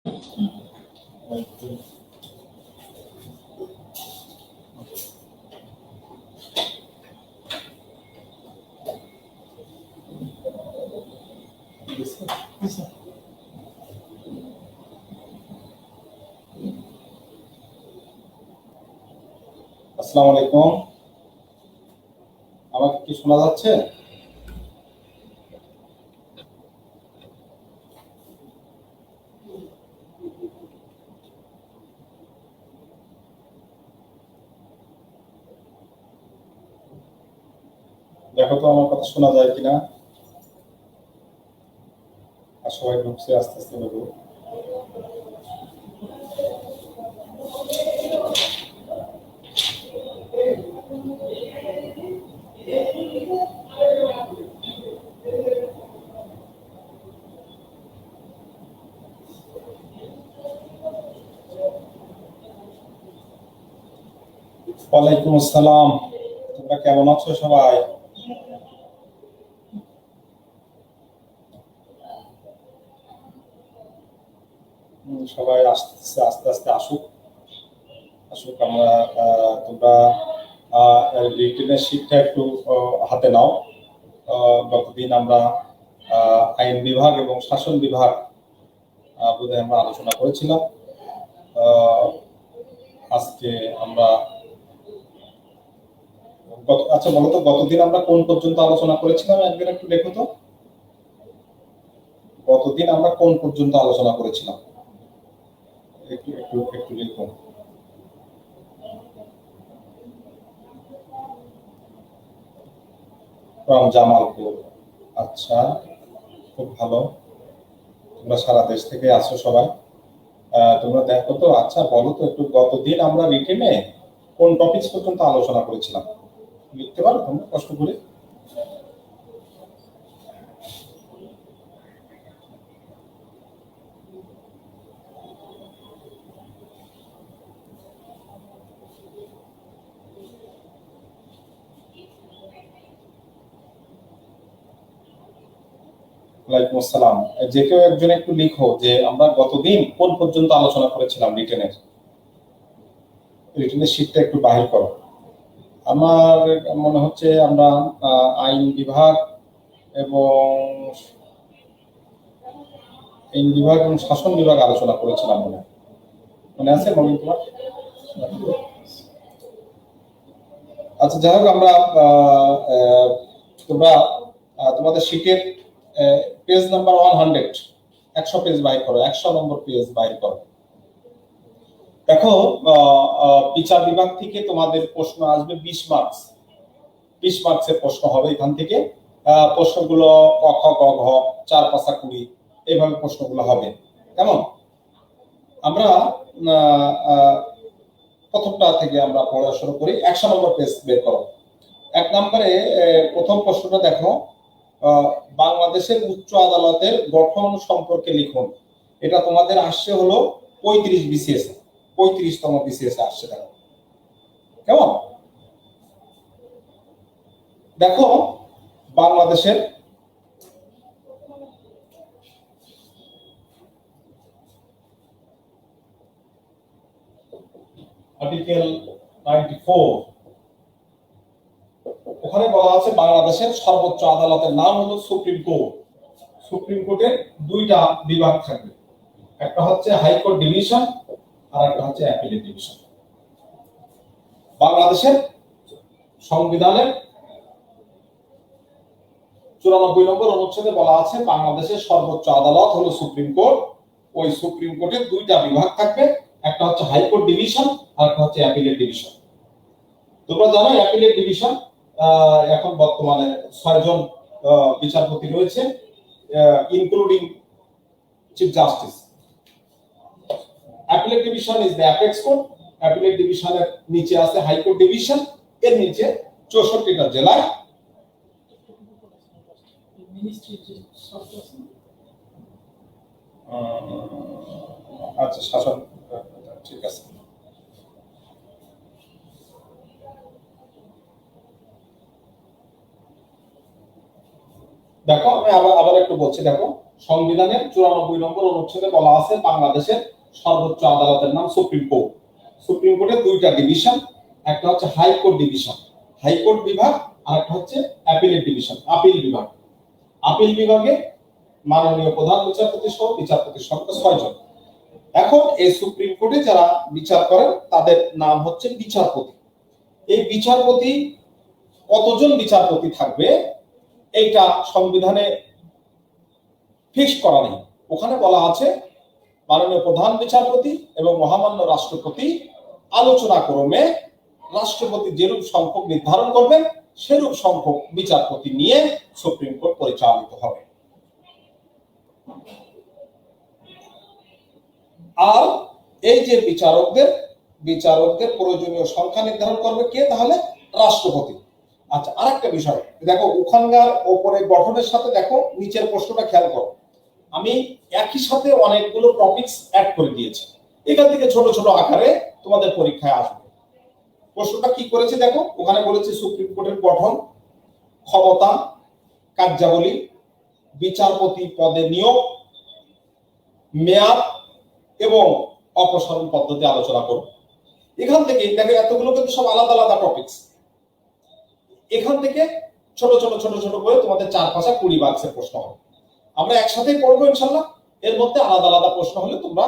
আসসালামু আলাইকুম। আমাকে কি শোনা যাচ্ছে? দেখো তো আমার কথা শোনা যায় কিনা। আর সবাই ঢুকছে, আস্তে আস্তে ঢুকবো। ওয়ালাইকুম আসসালাম। তোমরা কেমন আছো সবাই? সবাই আসতেছে, আস্তে আস্তে আসুক আসুক। আমরা তোমরা রিটেনের শিক্ষা একটু হাতে নাও। গতদিন আমরা আইন বিভাগ এবং শাসন বিভাগ বোধহয় আমরা আলোচনা করেছিলাম। আজকে আমরা আচ্ছা বলো তো, গতদিন আমরা কোন পর্যন্ত আলোচনা করেছিলাম? একদিন একটু দেখো তো, গতদিন আমরা কোন পর্যন্ত আলোচনা করেছিলাম? একটু একটু একটু লিখুন। জামালপুর। আচ্ছা, খুব ভালো। তোমরা সারা দেশ থেকে আসো সবাই। তোমরা দেখো তো, আচ্ছা বলো তো একটু, গতদিন আমরা রিটেনে কোন টপিক পর্যন্ত আলোচনা করেছিলাম? লিখতে পারো তোমরা কষ্ট করে? ওয়ালাইকুম আসসালাম। যে কেউ একজন একটু লিখো যে আমরা গতদিন কোন পর্যন্ত আলোচনা করেছিলাম রিটেনের। রিটেনের শীটটা একটু বাহির করো। আমার মনে হচ্ছে আমরা আইন বিভাগ এবং শাসন বিভাগ আলোচনা করেছিলাম মনে হয়। মনে আছে মনে তোমার? আচ্ছা, যাই হোক, আমরা তোমরা তোমাদের শীটের পেজ নাম্বার 100, 100 পেজ বাইর করো, 100 নম্বর পেজ বাইর করো। দেখো, বিচার বিভাগ থেকে তোমাদের প্রশ্ন আসবে 20 মার্কস। 20 মার্কসের প্রশ্ন হবে এখান থেকে। প্রশ্নগুলো ক খ গ ঘ 4 5 20 এইভাবে প্রশ্নগুলো হবে। কেমন? আমরা প্রথমটা থেকে আমরা পড়া শুরু করি। 100 নম্বর পেজ বের করো। 1 নম্বরে প্রথম প্রশ্নটা দেখো, বাংলাদেশের উচ্চ আদালতের গঠন সম্পর্কে লিখুন। এটা তোমাদের আসছে হলো 35 বিসিএস, 35তম বিসিএস আসছে। দেখো কেমন? দেখো, বাংলাদেশের আর্টিকেল 94, ওখানে বলা আছে বাংলাদেশের সর্বোচ্চ আদালতের নাম হলো সুপ্রিম কোর্ট। সুপ্রিম কোর্টের দুইটা বিভাগ থাকবে, একটা হচ্ছে হাইকোর্ট ডিভিশন আর একটা হচ্ছে অ্যাপিলেট ডিভিশন। বাংলাদেশের সংবিধানের 94 নম্বর অনুচ্ছেদে বলা আছে বাংলাদেশের সর্বোচ্চ আদালত হলো সুপ্রিম কোর্ট। ওই সুপ্রিম কোর্টের দুইটা বিভাগ থাকবে, একটা হচ্ছে হাইকোর্ট ডিভিশন আর একটা হচ্ছে অ্যাপিলেট ডিভিশন। তোমরা জানো অ্যাপিলেট ডিভিশন এখন বর্তমানে 6 জন বিচারপতি রয়েছে, including chief justice. Appellate division is the apex court. Appellate ডিভিশনের নিচে আছে হাইকোর্ট ডিভিশন, এর নিচে 64টা জেলায় আচ্ছা শাসন, ঠিক আছে। দেখো আমি আবার একটু বলছি। দেখো, সংবিধানের 94 নম্বর অনুচ্ছেদে বলা আছে বাংলাদেশের সর্বোচ্চ আদালতের নাম সুপ্রিম কোর্ট। সুপ্রিম কোর্টের দুইটা ডিভিশন, একটা হচ্ছে হাইকোর্ট ডিভিশন, হাইকোর্ট বিভাগ, আর একটা হচ্ছে অ্যাপিলেট ডিভিশন, আপিল বিভাগ। আপিল বিভাগে মাননীয় প্রধান বিচারপতি সহ বিচারপতির সংখ্যা 6 জন। এখন এই সুপ্রিম কোর্টে যারা বিচার করেন তাদের নাম হচ্ছে বিচারপতি। এই বিচারপতি কতজন বিচারপতি থাকবে এইটা সংবিধানে ফিক্স করা নেই। ওখানে বলা আছে মাননীয় প্রধান বিচারপতি এবং মহামান্য রাষ্ট্রপতি আলোচনা ক্রমে রাষ্ট্রপতি যেরূপ সংখ্যক নির্ধারণ করবেন সেরূপ সংখ্যক বিচারপতি নিয়ে সুপ্রিম কোর্ট পরিচালিত হবে। আর এই যে বিচারকদের প্রয়োজনীয় সংখ্যা নির্ধারণ করবে কে? তাহলে রাষ্ট্রপতি। আচ্ছা, আরেকটা বিষয় দেখো, ওখানকার ওপরে গঠনের সাথে দেখো নিচের প্রশ্নটা খেয়াল করো। আমি একই সাথে অনেকগুলো টপিকস অ্যাড করে দিয়েছি, এখান থেকে ছোট ছোট আকারে তোমাদের পরীক্ষায় আসবে। প্রশ্নটা কি করেছে দেখো, ওখানে বলেছে সুপ্রিম কোর্টের গঠন, ক্ষমতা, কার্যাবলী, বিচারপতি পদে নিয়োগ, মেয়াদ এবং অপসারণ পদ্ধতি আলোচনা করব। এখান থেকে দেখো এতগুলো কিন্তু সব আলাদা আলাদা টপিকস। এখান থেকে ছোট ছোট ছোট ছোট করে তোমাদের 4-5 20 মার্কসের প্রশ্ন হবে। আমরা একসাথে পড়বো ইনশাল্লাহ। এর মধ্যে আলাদা আলাদা প্রশ্ন হলে তোমরা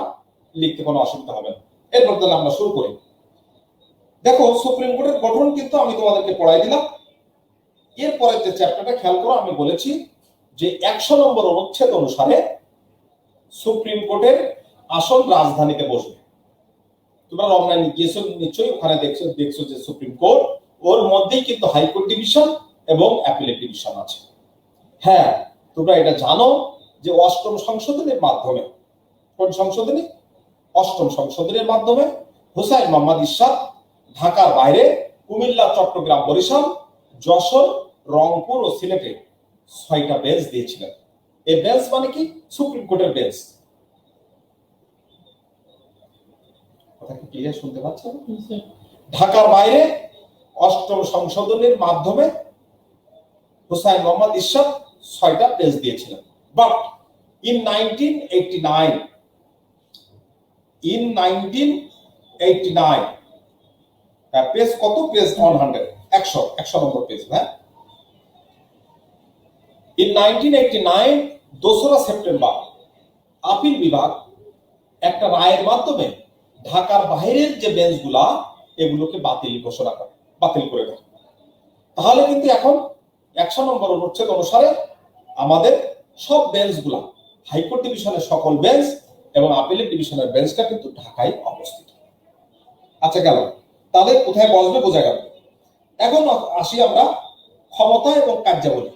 লিখতে কোনো অসুবিধা হবে না। এরপর তাহলে আমরা শুরু করি। দেখো, সুপ্রিম কোর্টের গঠন কিন্তু আমি তোমাদেরকে পড়াই দিলাম। এরপরে যে চ্যাপ্টারটা খেয়াল করো, আমি বলেছি যে 100 নম্বর অনুচ্ছেদ অনুসারে সুপ্রিম কোর্টের আসন রাজধানীতে বসবে। তোমরা অনলাইনে গিয়েছো নিশ্চয়ই, ওখানে দেখছো যে সুপ্রিম কোর্ট, ওর মধ্যেই কিন্তু হাইকোর্ট ডিভিশন এবং অ্যাপিলেট ডিভিশন আছে। হ্যাঁ, তোমরা এটা জানো যে 8ম সংশোধনীর মাধ্যমে, কোন সংশোধনী? 8ম সংশোধনীর মাধ্যমে হুসাইন মোহাম্মদ ইরশাদ ঢাকার বাইরে কুমিল্লা, চট্টগ্রাম, বরিশাল, যশোর, রংপুর ও সিলেটে 6টা বেঞ্চ দিয়েছিলেন। এই বেঞ্চ মানে কি? সুপ্রিম কোর্টের বেঞ্চ। কথা কি ক্লিয়ার শুনতে পাচ্ছেন? ঢাকার বাইরে 8ম সংশোধনীর মাধ্যমে হুসাইন মোহাম্মদ ইরশাদ 6টা বেঞ্চ দিয়েছিলেন। বাট ইন 1989 পেজ কত? পেজ 100 নম্বর পেজ। হ্যাঁ, ইন 1989 2রা সেপ্টেম্বর আপিল বিভাগ একটা রায়ের মাধ্যমে ঢাকার বাইরের যে বেঞ্চগুলা এগুলোকে বাতিল করে দেয়। তাহলে কিন্তু এখন 100 নম্বর অনুচ্ছেদ অনুসারে আমাদের সব বেঞ্চগুলা, হাইকোর্ট ডিভিশনের সকল বেঞ্চ এবং আপিলেট ডিভিশনের বেঞ্চটা কিন্তু ঢাকায় অবস্থিত। আচ্ছা, গেল। তাহলে কোথায় বসবে বোঝা গেল। এখন আসি আমরা ক্ষমতা এবং কার্যাবলী।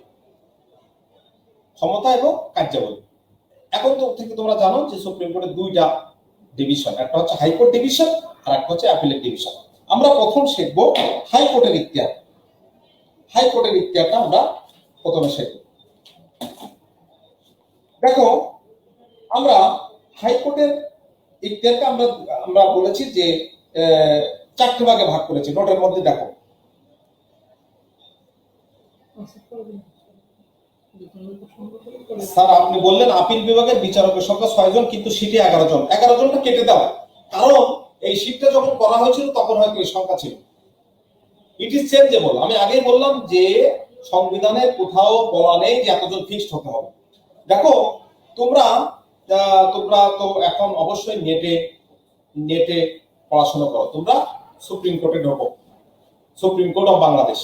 এখন তো থেকে তোমরা জানো যে সুপ্রিম কোর্টের 2টা ডিভিশন, একটা হচ্ছে হাইকোর্ট ডিভিশন আর একটা হচ্ছে অ্যাপিলেট ডিভিশন। আমরা প্রথম শিখবো হাইকোর্টের ইখতিয়ার। হাইকোর্টের ইখতিয়ারটা আমরা প্রথমে শিখব। দেখো, আমরা হাইকোর্টের ইখতিয়ারকে আমরা বলেছি যে 4টে ভাগে ভাগ করেছি। নোটের মধ্যে দেখো, স্যার আপনি বললেন আপিল বিভাগের বিচারকের সংখ্যা 6 জন, কিন্তু সিটে 11 জন। 11 জনটা কেটে দাও, কারণ এই সিটটা যখন করা হয়েছিল তখন হয়তো এই সংখ্যা ছিল। It is changeable. আমি আগেই বললাম যে সংবিধানে কোথাও বলা নেই যে এতজন ফিক্সড হতে হবে। দেখো, তোমরা তো এখন অবশ্যই নেটে পড়াশোনা করো। তোমরা সুপ্রিম কোর্টে ঢোকো, সুপ্রিম কোর্ট অফ বাংলাদেশ।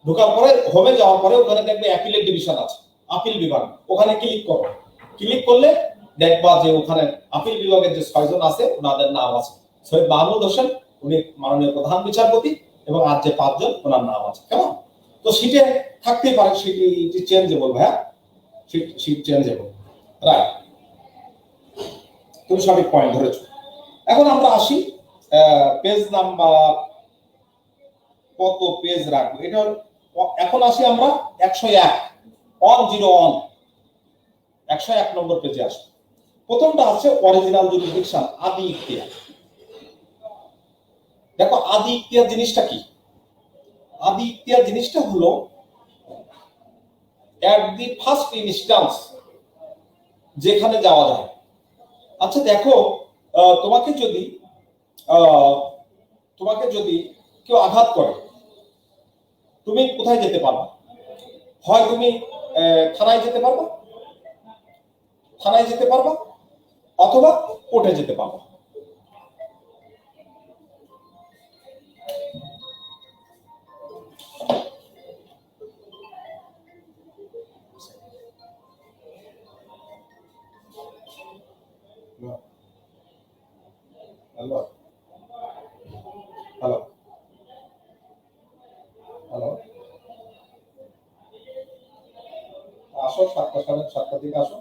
ঢোকার পরে হোমে যাওয়ার পরে ওখানে দেখবে অ্যাপিলেট ডিভিশন আছে, আপিল বিভাগ। ওখানে ক্লিক করো। ক্লিক করলে দেখবা যে ওখানে আপিল বিভাগের যে 6 জন আছে ওনাদের নাম আছে। সৈয়দ মাহমুদ হোসেন, উনি মাননীয় প্রধান বিচারপতি, এবং আর যে 5 জন ওনার নাম আছে। কেমন? তো সিটে থাকতেই পারে, সিটি চেঞ্জেবল। ভাইয়া, সিট চেঞ্জেবল, রাইট। তুমি সঠিক পয়েন্ট ধরেছো। এখন আমরা আসি পেজ নাম্বার কত পেজ রাখবো এটা। এখন আসি আমরা 101 নম্বর পেজে আসবো। প্রথমটা আছে অরিজিনাল জুরিসডিকশন, আদি ইখতিয়ার। দেখো, আদি ইখতিয়ার জিনিসটা কি? আদি ইখতিয়ার জিনিসটা হলো at the first instance যেখানে যাওয়া যায়। আচ্ছা দেখো, তোমাকে যদি আহ, তোমাকে যদি কেউ আঘাত করে, তুমি কোথায় যেতে পারবা? হয় তুমি থানায় যেতে পারবা, অথবা কোর্টে যেতে পারবা। হ্যালো হ্যালো হ্যালো, আসো 7টার দিকে আসো।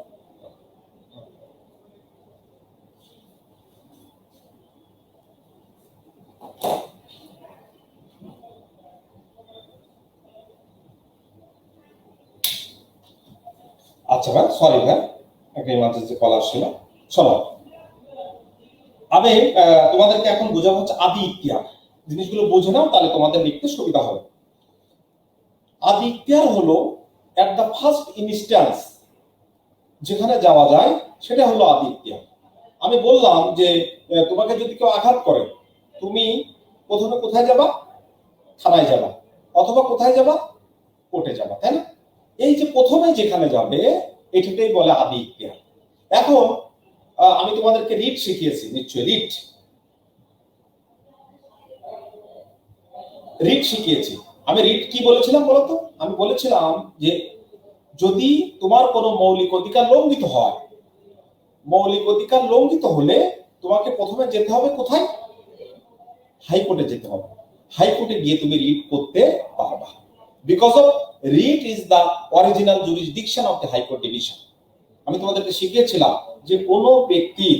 আচ্ছা ভাই, সরি ভাই, একটা ইমার্জেন্সি কল আসছিল। শোনো, আমি তোমাদেরকে এখন বোঝাবো হচ্ছে আদি ইখতিয়ার। জিনিসগুলো বুঝে নাও, তাহলে তোমাদের লিখতে সুবিধা হবে। আদি ইখতিয়ার হলো এট দ্য ফার্স্ট ইনস্ট্যান্স, যেখানে যাওয়া যায় সেটা হলো আদি ইখতিয়ার। আমি বললাম যে তোমাকে যদি কেউ আঘাত করে, তুমি প্রথমে কোথায় যাবা? থানায় যাবা, অথবা কোথায় যাবা? কোর্টে যাবা, তাই না? এই যে প্রথমে যেখানে যাবে এটাকেই বলে আদি ইখতিয়ার। এখন আমি তোমাদেরকে রিট শিখিয়েছি নিশ্চয়ই, রিট শিখিয়েছি। আমি রিট কি বলেছিলাম বলতো? আমি বলেছিলাম যে যদি তোমার কোনো মৌলিক অধিকার লঙ্ঘিত হয়, মৌলিক অধিকার লঙ্ঘিত হলে তোমাকে প্রথমে যেতে হবে কোথায়? হাইকোর্টে যেতে হবে। হাইকোর্টে গিয়ে তুমি রিট করতে পারবা, because of writ is the original jurisdiction of the high court division. আমি তোমাদেরকে শিখিয়েছিলাম যে কোনো ব্যক্তির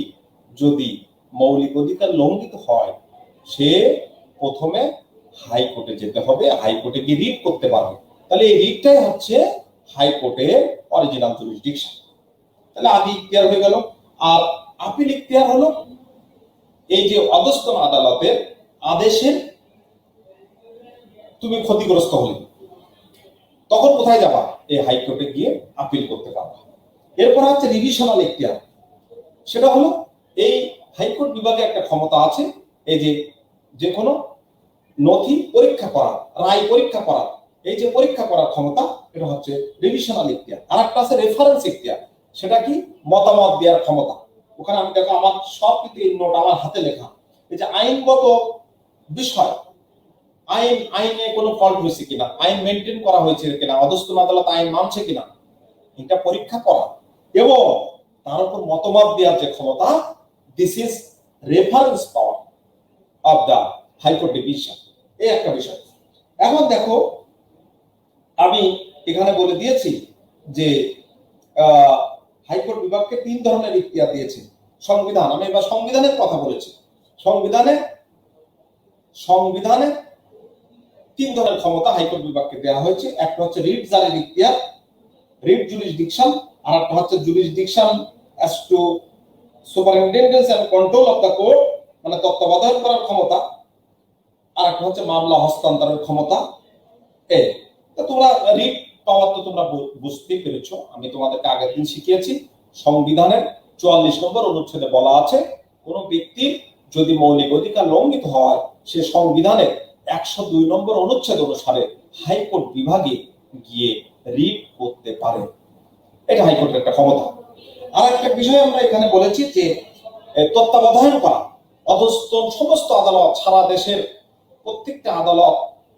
যদি মৌলিক অধিকার লঙ্ঘিত হয়, সে প্রথমে হাইকোর্টে যেতে হবে, হাইকোর্টে গিয়ে রিট করতে পারবে। তাহলে এই রিটটাই হচ্ছে হাইকোর্টের অরিজিনাল জুরিসডিকশন। তাহলে আদি ইখতিয়ার হয়ে গেল। আর আপিল ইখতিয়ার হলো এই যে অধস্তন আদালতের আদেশের তুমি ক্ষতিগ্রস্ত হলে তখন কোথায় যাবা? এই হাইকোর্টে গিয়ে আপিল করতে পারবা। এরপর হচ্ছে রিভিশনাল ইখতিয়ার। সেটা হলো এই হাইকোর্ট বিভাগে একটা ক্ষমতা আছে, এই যে কোনো নথি পরীক্ষা করা, রায় পরীক্ষা করা, এই যে পরীক্ষা করার ক্ষমতা, এটা হচ্ছে রিভিশনাল ইখতিয়ার। আর একটা আছে রেফারেন্স ইখতিয়ার। সেটা কি? মতামত দেওয়ার ক্ষমতা। ওখানে আমি দেখো আমার সব কিছু নোট আমার হাতে লেখা। এই যে আইনগত বিষয়, আইনে কোনো ফল্ট হয়েছে কিনা, আইন মেনটেন করা হয়েছে কিনা, অধস্তন আদালত আইন মানছে কিনা, এটা পরীক্ষা করা এবং তার উপর মতামত দেওয়ার যে ক্ষমতা, this is reference power of the high court division. এই একটা বিষয়। এখন দেখো, আমি এখানে বলে দিয়েছি যে হাইকোর্ট বিভাগকে 3 ধরনের ইখতিয়ার দিয়েছে সংবিধান। আমি এবার সংবিধানের কথা বলেছি। সংবিধানে 3 ধরনের ক্ষমতা হাইকোর্ট বিভাগকে দেওয়া হয়েছে। একটা হচ্ছে রিট জারির ইখতিয়ার, রিট জুরিসডিকশন, আর একটা হচ্ছে jurisdiction as to superintendence and control of the court, মানে তত্ত্বাবধান করার ক্ষমতা, আর একটা হচ্ছে মামলা হস্তান্তরের ক্ষমতা। এই তো তোমরা রিট পাওয়ার তো তোমরা বুঝতেই পেরেছো। আমি তোমাদেরকে আগের দিন শিখিয়েছি, সংবিধানের 44 নম্বর অনুচ্ছেদে বলা আছে কোন ব্যক্তির যদি মৌলিক অধিকার লঙ্ঘিত হয়, সে সংবিধানের 102 নম্বর অনুচ্ছেদ অনুসারে হাইকোর্ট বিভাগে গিয়ে রিট করতে পারে। এটা হাইকোর্টের একটা ক্ষমতা। আর একটা বিষয় আমরা এখানে বলেছি যে তত্ত্বাবধান করা, অধস্তন সমস্ত আদালত, সারা দেশের প্রত্যেকটা আদালত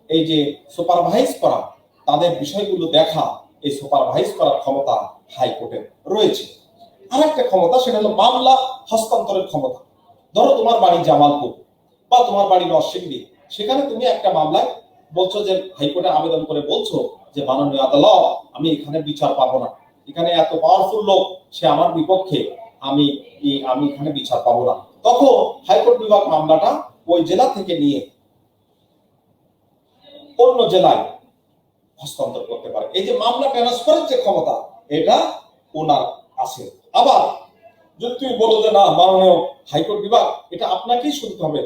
এই যে সুপারভাইজ করা, তাদের বিষয়গুলো দেখা, এই সুপারভাইজ করার ক্ষমতা হাইকোর্টের রয়েছে। আর একটা ক্ষমতা, সেটা হলো মামলা হস্তান্তরের ক্ষমতা। ধরো তোমার বাড়ি জামালপুর বা তোমার বাড়ি নরসিংদী, সেখানে তুমি একটা মামলায় বলছো যে হাইকোর্টে আবেদন করে বলছো যে মাননীয় আদালত, আমি এখানে বিচার পাবো না, এখানে এত পাওয়ারফুল লোক, সে আমার বিপক্ষে, আমি এখানে বিচার পাবো না। তখন হাইকোর্ট বিভাগ মামলাটা ওই জেলা থেকে নিয়ে অন্য জেলায় হস্তান্তর করতে পারে। এই যে মামলা ট্রান্সফারের যে ক্ষমতা, এটা ওনার আছে। আবার যদি তুমি বলো যে না, মাননীয় হাইকোর্ট বিভাগ, এটা আপনাকেই শুনতে হবে,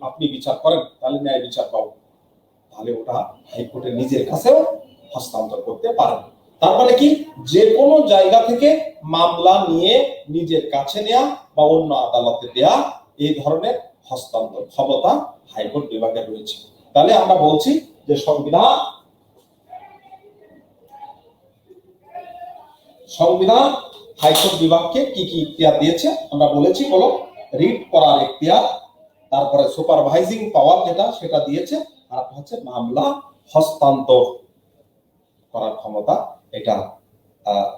আপনি বিচার করেন, তাহলে ন্যায় বিচার পাবো, তাহলে ওটা হাইকোর্টের নিজের কাছেও হস্তান্তর করতে পারেন। তার মানে কি, যে কোনো জায়গা থেকে মামলা নিয়ে নিজের কাছে নেয়া বা অন্য আদালতে দেয়া, এই ধরনের হস্তান্তর ক্ষমতা হাইকোর্ট বিভাগের রয়েছে। তাহলে আমরা বলছি যে সংবিধান হাইকোর্ট বিভাগকে কি কি ইখতিয়ার দিয়েছে আমরা বলেছি, বলো। রিট করার ইখতিয়ার, তারপরে সুপারভাইজিং পাওয়ার যেটা সেটা দিয়েছে, আর হচ্ছে মামলা হস্তান্তর করার ক্ষমতা, এটা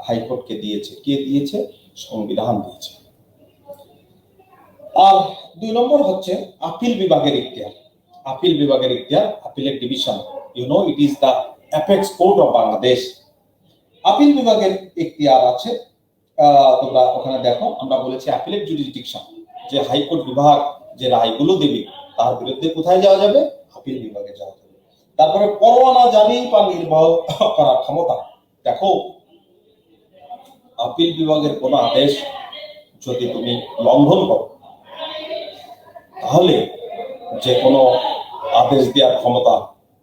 হাইকোর্টকে দিয়েছে। কে দিয়েছে? সংবিধান দিয়েছে। আর 2 নম্বর হচ্ছে আপিল বিভাগের ইখতিয়ার। আপিল বিভাগের ইখতিয়ার, আপিলের division, it is the apex court of Bangladesh. Appeal বিভাগের ইখতিয়ার আছে, তোমরা ওখানে দেখো, আমরা বলেছি অ্যাপিলেট জুরিসডিকশন, যে হাইকোর্ট বিভাগ যে রায়গুলো দেবে তার বিরুদ্ধে কোথায় যাওয়া যাবে? আপিল বিভাগে যাওয়া যাবে। তারপরে পরোয়ানা জারি বা নির্বাহ করার ক্ষমতা। দেখো, আপিল বিভাগের কোন আদেশ যদি তুমি লঙ্ঘন করো, তাহলে যে কোনো আদেশ দেওয়ার ক্ষমতা,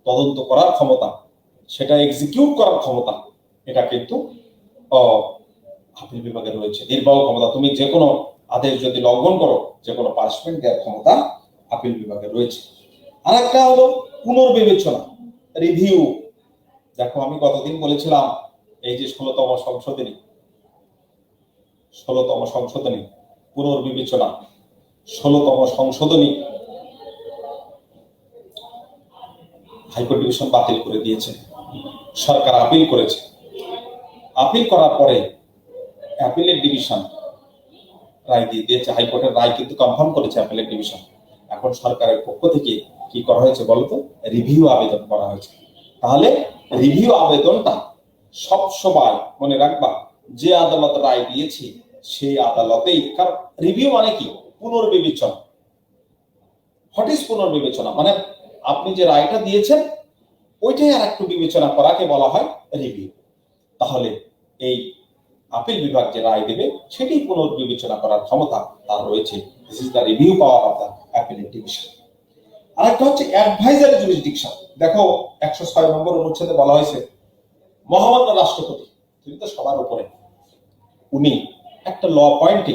তদন্ত করার ক্ষমতা, সেটা এক্সিকিউট করার ক্ষমতা, এটা কিন্তু আপিল বিভাগে রয়েছে। নির্বাহ ক্ষমতা, তুমি যে কোনো আদেশ যদি লঙ্ঘন করো, যে কোনো পানিশমেন্ট দেওয়ার ক্ষমতা আপিল বিভাগে রয়েছে। আর একটা হলো পুনর্বিবেচনা, রিভিউ। দেখো, আমি কতদিন বলেছিলাম, এই যে 16তম সংশোধনী পুনর্বিবেচনা, 16তম সংশোধনী হাইকোর্ট ডিভিশন বাতিল করে দিয়েছে, সরকার আপিল করেছে। আপিল করার পরে অ্যাপিলেট ডিভিশন রায় দিয়ে দিয়েছে, হাইকোর্টের রায় কিন্তু কনফার্ম করেছে অ্যাপিলেট ডিভিশন। এখন সরকারের পক্ষ থেকে কি করা হয়েছে বলতো? রিভিউ আবেদন করা হয়েছে। তাহলে রিভিউ আবেদনটা সব সময় মনে রাখবা, যে আদালত রায় দিয়েছে সেই আদালতেই, কারণ রিভিউ মানে কি? পুনর্বিবেচনা। হোয়াট ইজ পুনর্বিবেচনা? মানে আপনি যে রায়টা দিয়েছেন ওইটাই আর একটু বিবেচনা করাকে বলা হয় রিভিউ। তাহলে এই আপিল বিভাগ যে রায় দেবে সেটি পুনর্বিবেচনা করার ক্ষমতা তার রয়েছে। This is the review power of the appellate division. আরেকটা হচ্ছে অ্যাডভাইজারি জুরিসডিকশন। দেখো, 106 নম্বর অনুচ্ছেদে বলা হয়েছে, মহামান্য রাষ্ট্রপতি, তিনি তো সবার উপরে, উনি একটা ল পয়েন্টে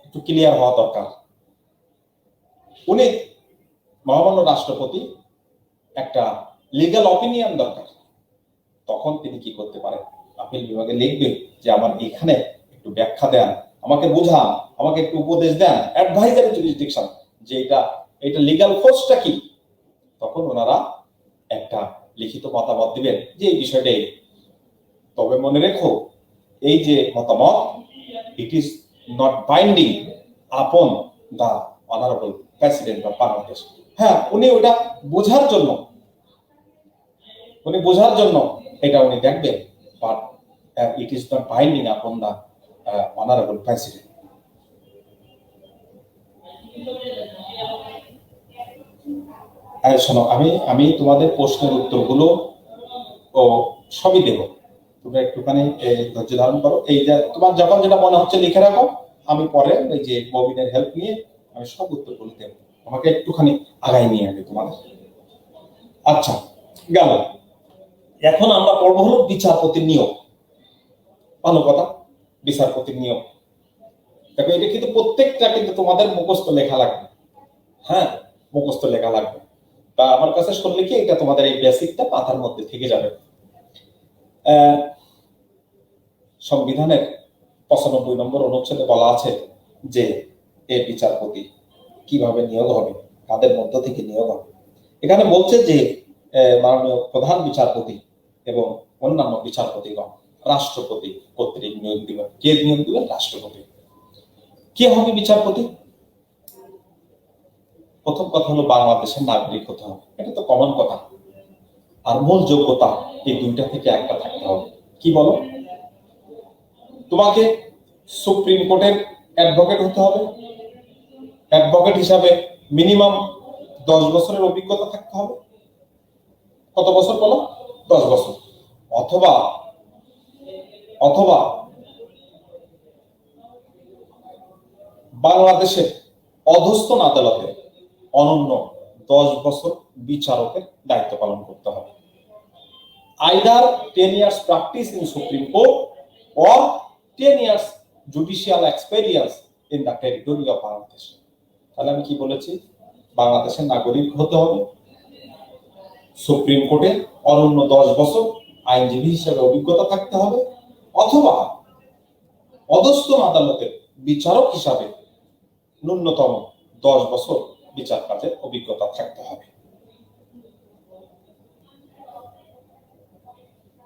একটু ক্লিয়ার হওয়া দরকার। উনি মহামান্য রাষ্ট্রপতি একটা লিগ্যাল অপিনিয়ন দরকার, তখন তিনি কি করতে পারেন? আপিল বিভাগে লিখবে যে আমার এখানে একটু ব্যাখ্যা দেন, আমাকে বোঝান, আমাকে একটু উপদেশ দেন, অ্যাডভাইজারি জুরিসডিকশন, যে এটা লিগ্যাল ফোর্সটা কি। তখন ওনারা একটা লিখিত মতামত দিবেন যে এই বিষয়টাই। তবে মনে রেখো, এই যে মতামত, ইট ইজ নট বাইন্ডিং আপন দা অনারেবল প্রেসিডেন্ট অফ বাংলাদেশ। হ্যাঁ, উনি ওটা বোঝার জন্য এটা উনি দেখবেন, but it is not binding আপন দা অনারেবল প্রেসিডেন্ট। শোনো, আমি তোমাদের প্রশ্নের উত্তরগুলো সবই দেব, তোমরা একটুখানি ধৈর্য ধারণ করো। এই যে তোমার যখন যেটা মনে হচ্ছে লিখে রাখো, আমি পরে এই যে ববিনের হেল্প নিয়ে আমি সব উত্তরগুলো দেব। আমাকে একটুখানি আগাই নিয়ে আগে তোমাদের। আচ্ছা, গেল। এখন আমরা পড়বো হলো বিচারপতির নিয়োগ। ভালো কথা, বিচারপতির নিয়োগ। দেখো, এটা কিন্তু প্রত্যেকটা কিন্তু তোমাদের মুখস্থ লেখা লাগবে। হ্যাঁ, মুখস্থ লেখা লাগবে। তা আমার কাছে শুনলে কি, এটা তোমাদের এই বেসিকটা মাথার মধ্যে থেকে যাবে। সংবিধানের 95 নম্বর অনুচ্ছেদে বলা আছে যে এই বিচারপতি কিভাবে নিয়োগ হবে, কাদের মধ্য থেকে নিয়োগ হবে। এখানে বলছে যে মাননীয় প্রধান বিচারপতি এবং অন্যান্য বিচারপতিগণ রাষ্ট্রপতি কর্তৃক নিয়োগ দিবেন। কে নিয়োগ দিবেন? রাষ্ট্রপতি। কে হবে বিচারপতি? প্রথম কথা হলো বাংলাদেশের নাগরিক হতে হবে, এটা তো কমন কথা। আর মূল যোগ্যতা এই দুইটা থেকে একটা থাকতে হবে। কি বলো? তোমাকে সুপ্রিম কোর্টের অ্যাডভোকেট হতে হবে। অ্যাডভোকেট হিসাবে মিনিমাম 10 বছরের অভিজ্ঞতা থাকতে হবে। কত বছর বলো? 10 বছর। অথবা বাংলাদেশের অধস্তন আদালতে অনন্য 10 বছর বিচারকের দায়িত্ব পালন করতে হবে। either 10 years practice in Supreme Court or 10 years judicial experience in the territory of Bangladesh. তাহলে আমি কি বলেছি, বাংলাদেশের নাগরিক হতে হবে, সুপ্রিম কোর্টে অনন্য 10 বছর আইনজীবী হিসেবে অভিজ্ঞতা থাকতে হবে, অথবা অধস্তন আদালতের বিচারক হিসাবে ন্যূনতম 10 বছর বিচার কাজের অভিজ্ঞতা থাকতে হবে।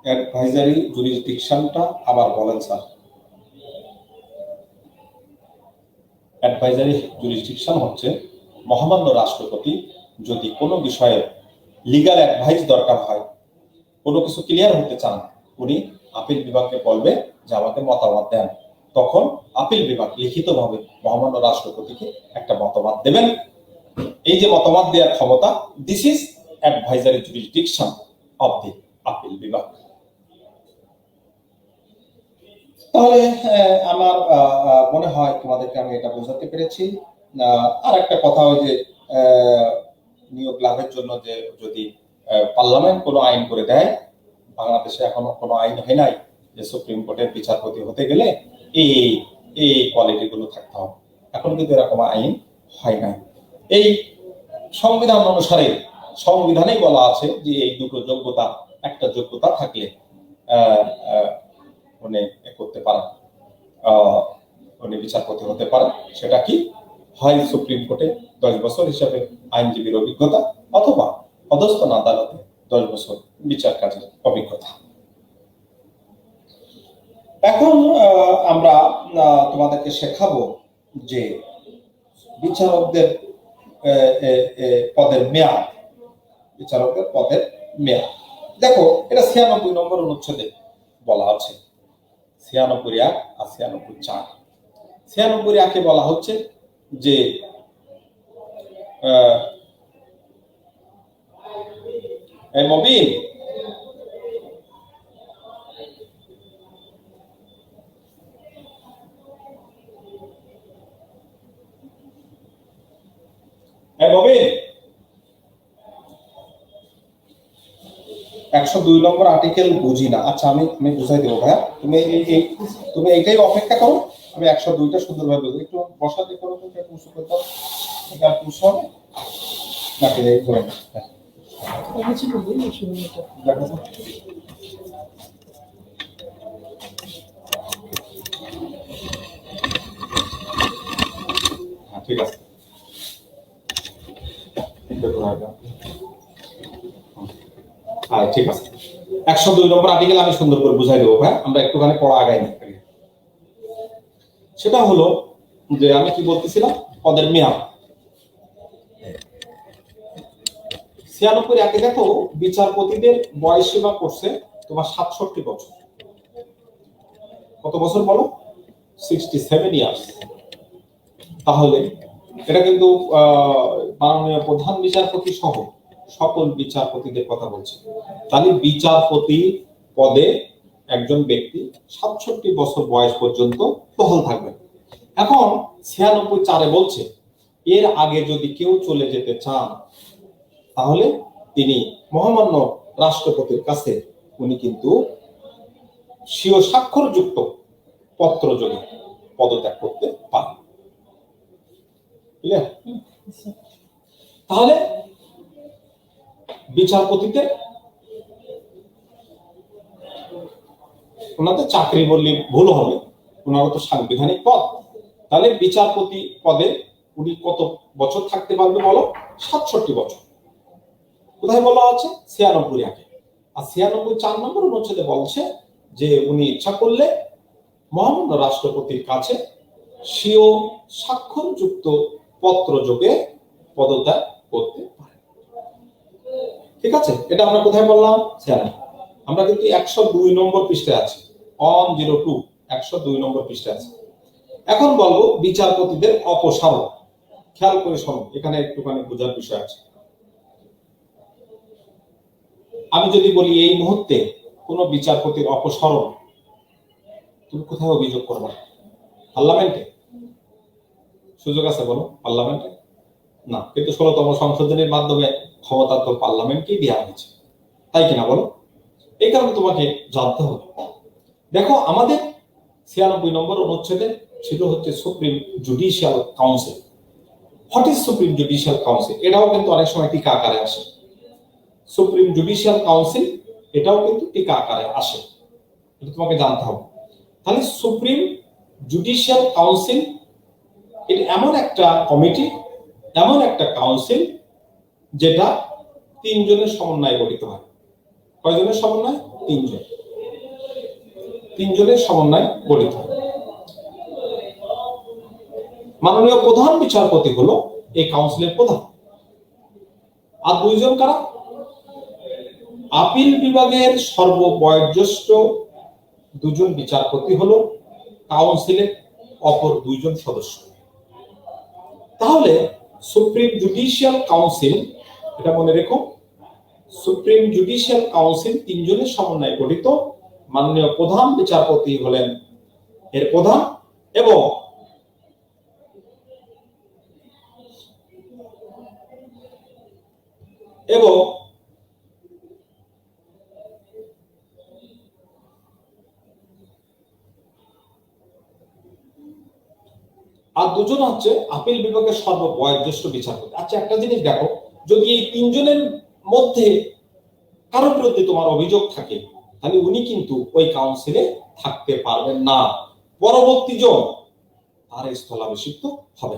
অ্যাডভাইজারি জুরিসডিকশনটা আবার বলেন স্যার। অ্যাডভাইজারি জুরিসডিকশন হচ্ছে মহামান্য রাষ্ট্রপতি যদি কোনো বিষয়ে লিগ্যাল অ্যাডভাইস দরকার হয়, কোনো কিছু ক্লিয়ার হতে চান, উনি আপিল বিভাগকে বলবে যে আমাকে মতামত দেন, তখন আপিল বিভাগ লিখিতভাবে মহামান্য রাষ্ট্রপতিকে একটা মতামত দেবেন। এই যে মতামত দেওয়ার ক্ষমতা, this is advisory jurisdiction of the appeal বিভাগ। তাহলে আমার মনে হয় তোমাদেরকে আমি এটা বোঝাতে পেরেছি। আর একটা কথা, ওই যে নিয়োগ লাভের জন্য যে যদি পার্লামেন্ট কোনো আইন করে দেয়, বাংলাদেশে এখনো কোনো আইন হয় নাই যে সুপ্রিম কোর্টের বিচারপতি হতে গেলে এই কোয়ালিটি গুলো থাকতে হবে, এখন কিন্তু এরকম আইন হয় নাই। এই সংবিধান অনুসারে সংবিধানেই বলা আছে যে এই দুটো যোগ্যতা, একটা যোগ্যতা থাকলে উনি করতে পারেন, উনি বিচারপতি হতে পারেন। সেটা কি, হয় সুপ্রিম কোর্টে 10 বছর হিসাবে আইনজীবীর অভিজ্ঞতা, অথবা অধস্তন আদালতে 10 বছর বিচার কাজের অভিজ্ঞতা। এখন আমরা তোমাদেরকে শেখাবো যে বিচারকদের পদের মেয়াদ, বিচারকদের পদের মেয়াদ। দেখো, এটা 96 নম্বর অনুচ্ছেদে বলা আছে, 96(1) আর 96(4). 96(1) বলা হচ্ছে যে মবিন মবিন 102 নম্বর আর্টিকেল বুঝি না। আচ্ছা, আমি বুঝাই দেবো ভাইয়া, তুমি এইটাই অপেক্ষা করো, আমি 102টা সুন্দরভাবে বুঝি। একটু বসাতে করো, একটু উঁচু করতে হবে, এটা উঁচু হবে নাকি এই ধরে না। ঠিক আছে, ঠিক আছে। 102 নম্বর আর্টিকেল আমি সুন্দর করে বুঝাই দেবো ভাই, আমরা একটুখানি পড়া আগাই না। সেটা হলো যে আমি কি বলতেছিলাম, পদের মেয়াদ। 96(1) দেখো, বিচারপতিদের বয়স সীমা করছে তোমার 67 বছর। কত বছর বলো? 67 ইয়ার্স। তাহলে এটা কিন্তু মাননীয় প্রধান বিচারপতি সহ সকল বিচারপতিদের কথা বলছে। তাহলে বিচারপতি পদে একজন ব্যক্তি 67 বছর বয়স পর্যন্ত বহাল থাকবেন। এখন 96(4) বলছে এর আগে যদি কেউ চলে যেতে চান, তাহলে তিনি মহামান্য রাষ্ট্রপতির কাছে উনি কিন্তু স্বীয় স্বাক্ষরযুক্ত পত্র যোগে পদত্যাগ করতে পারেন। তাহলে বিচারপতিদের ওনাদের চাকরি বললে ভুল হবে, ওনারা তো সাংবিধানিক পদ। তাহলে বিচারপতি পদে উনি কত বছর থাকতে পারবে বলো? 67 বছর। কোথায় বলা আছে? 96(1)। আর 96(4) নম্বর অনুচ্ছেদে বলছে যে উনি ইচ্ছা করলে মহামান্য রাষ্ট্রপতির কাছে স্বীয় স্বাক্ষরযুক্ত পত্র যোগে পদত্যাগ করতে পারে। ঠিক আছে, এটা আমরা কোথায় বললাম? আমরা কিন্তু 102 নম্বর পৃষ্ঠায় আছি, 102 102 নম্বর পৃষ্ঠায় আছে। এখন বলবো বিচারপতিদের অপসারণ। খেয়াল করে শোনো, এখানে একটুখানি বোঝার বিষয় আছে। আমি যদি বলি এই মুহূর্তে কোন বিচারপতির অপসারণ, তুমি কোথায় অভিযোগ করবে? পার্লামেন্টে সুযোগ আছে বলো? পার্লামেন্টে না, কিন্তু 16তম সংশোধনীর মাধ্যমে ক্ষমতা তো পার্লামেন্টকেই দেওয়া হয়েছে, তাই কিনা বলো? এই কারণে তোমাকে জানতে হবে। দেখো আমাদের 96 নম্বর অনুচ্ছেদে ছিল হচ্ছে supreme judicial council. What is supreme judicial council? এটাও কিন্তু অনেক সময় টিকা আকারে আসে। সুপ্রিম জুডিশিয়াল কাউন্সিল এটাও কিন্তু টিকা আকারে আসে, এটা তোমাকে জানতে হবে। তাহলে সুপ্রিম জুডিশিয়াল কাউন্সিল এটা এমন একটা কমিটি, এমন একটা কাউন্সিল যেটা 3 জনের সমন্বয়ে গঠিত হয়। কয়জনের সমন্বয়? 3 জন। 3 জনের সমন্বয়ে গঠিত হয়। মাননীয় প্রধান বিচারপতি হলো এই কাউন্সিলের প্রধান। আর 2 জন কারা? আপিল বিভাগের সর্ববয়োজ্যেষ্ঠ 2 জন বিচারপতি হলো কাউন্সিলের অপর 2 জন সদস্য। তাহলে সুপ্রিম জুডিশিয়াল কাউন্সিল, এটা মনে রেখো, সুপ্রিম জুডিশিয়াল কাউন্সিল 3 জনের সমন্বয়ে গঠিত। মাননীয় প্রধান বিচারপতি হলেন এর প্রধান এবং আর 2 জন হচ্ছে আপিল বিভাগের সর্ববয়োজ্যেষ্ঠ বিচারপতি। আচ্ছা একটা জিনিস দেখো, যদি এই 3 জনের মধ্যে কারোর বিরুদ্ধে তোমার অভিযোগ থাকে, তাহলে উনি কিন্তু ওই কাউন্সিলে থাকতে পারবেন না, পরবর্তী জন তার স্থলাভিষিক্ত হবে।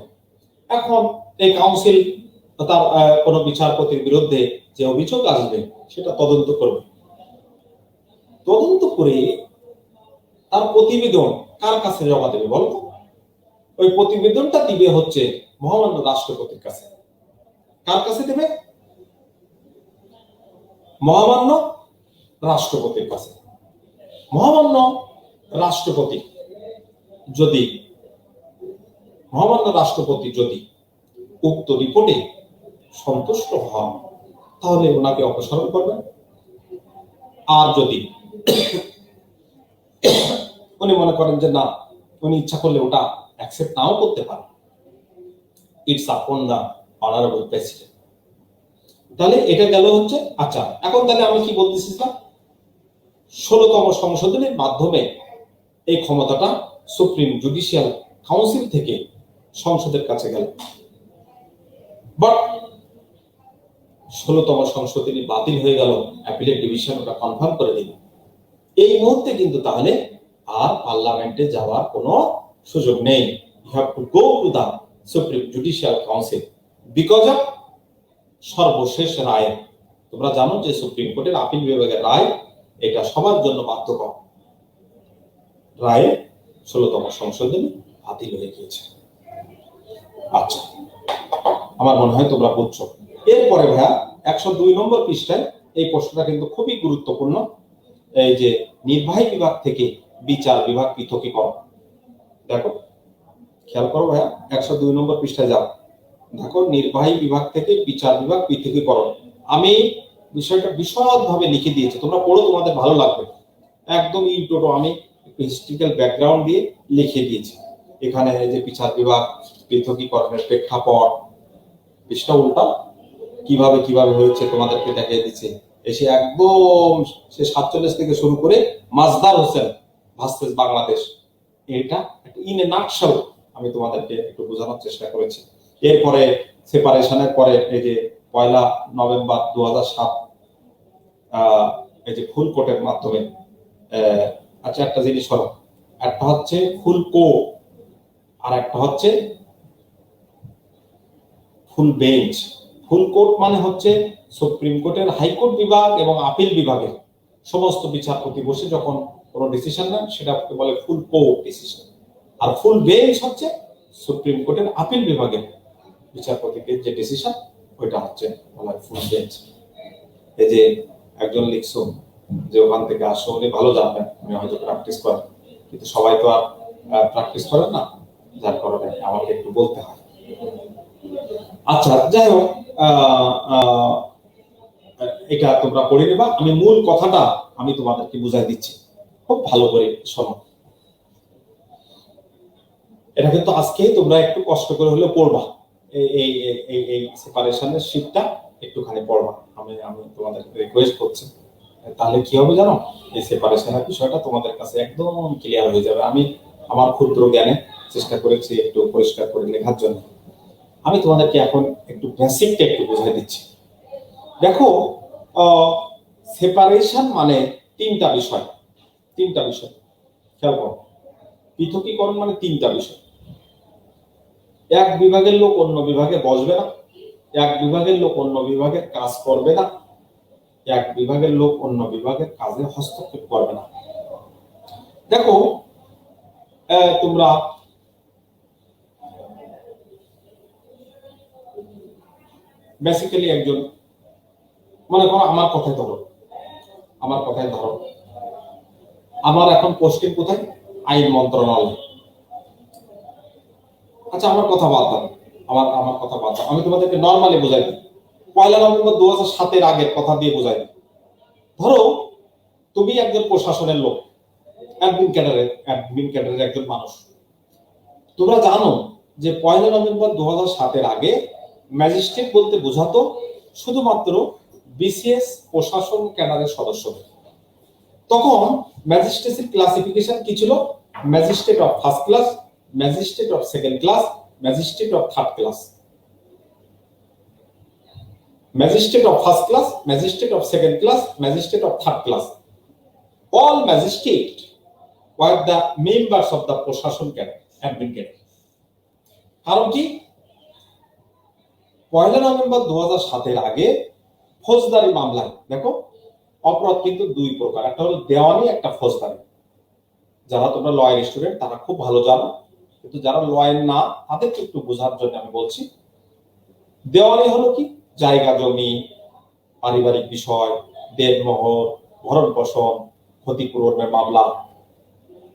এখন এই কাউন্সিল তার কোন বিচারপতির বিরুদ্ধে যে অভিযোগ আসবে সেটা তদন্ত করবে। তদন্ত করে তার প্রতিবেদন কার কাছে জমা দেবে বলতো? ওই প্রতিবেদনটা দিবে হচ্ছে মহামান্য রাষ্ট্রপতির কাছে। কার কাছে দেবে? মহামান্য রাষ্ট্রপতির কাছে। মহামান্য রাষ্ট্রপতি যদি উক্ত রিপোর্টে সন্তুষ্ট হন তাহলে ওনাকে অপসারণ করবেন। আর যদি উনি মনে করেন যে না, উনি ইচ্ছা করলে ওটা অ্যাকসেপ্ট নাও করতে পারেন, ইটস আপন দা অনারেবল প্রেসিডেন্ট। তাহলে এটা গেল হচ্ছে। আচ্ছা এখন তাহলে আমি কি বলতেছিলাম, 16তম সংশোধনের মাধ্যমে এই ক্ষমতাটা সুপ্রিম জুডিশিয়াল কাউন্সিল থেকে সংসদের কাছে গেল। বাট 16তম সংশোধনী বাতিল হয়ে গেল, অ্যাপিলেট ডিভিশন ওটা কনফার্ম করে দিল। এই মুহূর্তে কিন্তু তাহলে আর পার্লামেন্টে যাওয়ার কোনো সুযোগ নেই। You have to go to the supreme judicial council because of সর্বশেষ রায়। তোমরা জানো যে সুপ্রিম কোর্টের আপিল বিভাগের রায় এটা সবার জন্য বাধ্যকর। রায়ে 16তম সংশোধনী বাতিল হয়ে গিয়েছে। আচ্ছা আমার মনে হয় তোমরা বুঝছো। এরপরে ভাইয়া 102 নম্বর পৃষ্ঠায় এই প্রশ্নটা কিন্তু খুবই গুরুত্বপূর্ণ। এই যে নির্বাহী বিভাগ থেকে বিচার বিভাগ পৃথকীকরণ, দেখো খেয়াল করো ভাইয়া, 102 নম্বর পৃষ্ঠায় যাও, দেখো নির্বাহী বিভাগ থেকে বিচার বিভাগ পৃথকীকরণ। আমি বিষয়টা বিশদভাবে লিখে দিয়েছি, তোমরা পড়ো, তোমাদের ভালো লাগবে। একদম ইন্ট্রো আমি হিস্ট্রিক্যাল ব্যাকগ্রাউন্ড দিয়ে লিখে দিয়েছি। এখানে যে বিচার বিভাগ পৃথকীকরণের প্রেক্ষাপট, পৃষ্ঠা উল্টা কিভাবে কিভাবে হয়েছে তোমাদেরকে দেখিয়ে দিচ্ছে। এসে একদম সে 47 থেকে শুরু করে মাজদার হোসেন ভার্সেস বাংলাদেশ, এটা ইন এ নাটশেল আমি তোমাদেরকে একটু বোঝানোর চেষ্টা করেছি। এরপরে সেপারেশনের পরে এই যে 1 নভেম্বর 2007 এই যে ফুল কোর্টের মাধ্যমে, আচ্ছা একটা জিনিস হলো, একটা হচ্ছে ফুল কোর্ট আর একটা হচ্ছে ফুল বেঞ্চ। ফুল কোর্ট মানে হচ্ছে সুপ্রিম কোর্টের হাইকোর্ট বিভাগ এবং আপিল বিভাগের সমস্ত বিচারপতি বসে যখন কোনো ডিসিশন নেন সেটাকে বলে ফুল কোর্ট ডিসিশন। আর ফুল বেঞ্চ হচ্ছে সুপ্রিম কোর্টের আপিল বিভাগের বিচারপতিদের যে ডিসিশন ওইটা হচ্ছে বলা ফুল বেঞ্চ। এই যে একজন লিখছো যে ওখান থেকে আসো, উনি ভালো জানবেন, উনি হয়তো প্র্যাকটিস করেন, কিন্তু সবাই তো আর প্র্যাকটিস করেন না, যার কারণে আমাকে একটু বলতে হয়। আচ্ছা যাই হোক, এটা তোমরা পড়ে নেবা, আমি মূল কথাটা আমি তোমাদেরকে বুঝাই দিচ্ছি, খুব ভালো করে শোনো। এটা কিন্তু আজকে তোমরা একটু কষ্ট করে হলে পড়বা, এই এই এই সেপারেশনের শীটটা একটুখানি পড়বা, আমি তোমাদেরকে রিকোয়েস্ট করছি। তাহলে কি হবে জানো, এই সেপারেশনের বিষয়টা তোমাদের কাছে একদম ক্লিয়ার হয়ে যাবে। আমি আমার ক্ষুদ্র জ্ঞানে চেষ্টা করেছি একটু পরিষ্কার করে লেখার জন্য। আমি তোমাদেরকে এখন একটু বেসিকটা একটু বুঝিয়ে দিচ্ছি। দেখো, সেপারেশন মানে তিনটা বিষয়। খেয়াল করো, পৃথকীকরণ মানে তিনটা বিষয়। এক বিভাগের লোক অন্য বিভাগে বসবে না, এক বিভাগের লোক অন্য বিভাগের কাজ করবে না, এক বিভাগের লোক অন্য বিভাগের কাজে হস্তক্ষেপ করবে না। দেখো, তোমরা বেসিক্যালি একজন, মনে করো আমার কথাই ধরো, আমার এখন পোস্টিং কোথায়? আইন মন্ত্রণালয়। আচ্ছা, আমার কথা বাদ দাও, আমি তোমাদেরকে নর্মালি বুঝাই দিই। 1 নভেম্বর 2007 আগের কথা দিয়ে বুঝাই দিই। ধরো তুমি একজন প্রশাসনের লোক, অ্যাডমিন ক্যাডারের একজন মানুষ। তোমরা জানো যে 1 নভেম্বর 2007 আগে ম্যাজিস্ট্রেট বলতে বোঝাতো শুধুমাত্র বিসিএস প্রশাসন ক্যাডারের সদস্যদের। তখন ম্যাজিস্ট্রেসির ক্লাসিফিকেশন কি ছিল? Magistrate of first class, magistrate of second class, magistrate of third class. Magistrate of first class, magistrate of second class, magistrate of third class. All magistrates were the members of the প্রশাসন cadre, admin cadre. কারণ কি? 1 November 2007 আগে ফৌজদারি মামলায় দেখো অপরাধ কিন্তু দুই প্রকার, একটা হলো দেওয়ানি, একটা ফৌজদারি। যারা তোমরা লয়ার স্টুডেন্ট তারা খুব ভালো জানো, কিন্তু যারা লয়ার না তাদেরকে একটু বোঝার জন্য আমি বলছি। দেওয়ানি হলো কি? জায়গা জমি, পারিবারিক বিষয়, দেনমোহর, ভরণ পোষণ, ক্ষতিপূরণের মামলা,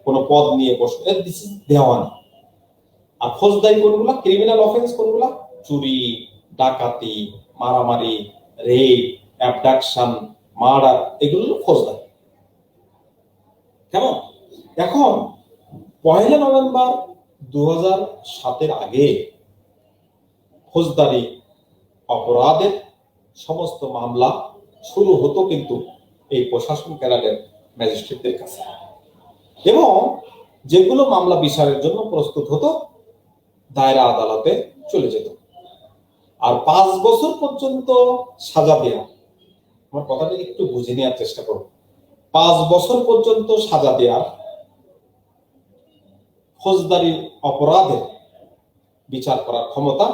কোন পদ নিয়ে প্রশ্ন, দিস ইজ দেওয়ানি। আর ফৌজদারি কোনগুলা? ক্রিমিনাল অফেন্স কোনগুলা? চুরি, ডাকাতি, মারামারি, রেপ, অ্যাবডাকশন, মার্ডার, এগুলো হলো ফৌজদারি। কেমন? এখন 1 নভেম্বর 2007 আগে ফৌজদারি অপরাধের সমস্ত মামলা শুরু হতো কিন্তু এই প্রশাসন ক্যাডারের ম্যাজিস্ট্রেটদের কাছে, এবং যেগুলো মামলা বিচারের জন্য প্রস্তুত হতো দায়রা আদালতে চলে যেত। আর 5 বছর পর্যন্ত সাজা দেওয়া, আমার কথাটা একটু বুঝে নেওয়ার চেষ্টা করো। 5 বছর পর্যন্ত সাজা দেওয়ার ফৌজদারি অপরাধের বিচার করার ক্ষমতা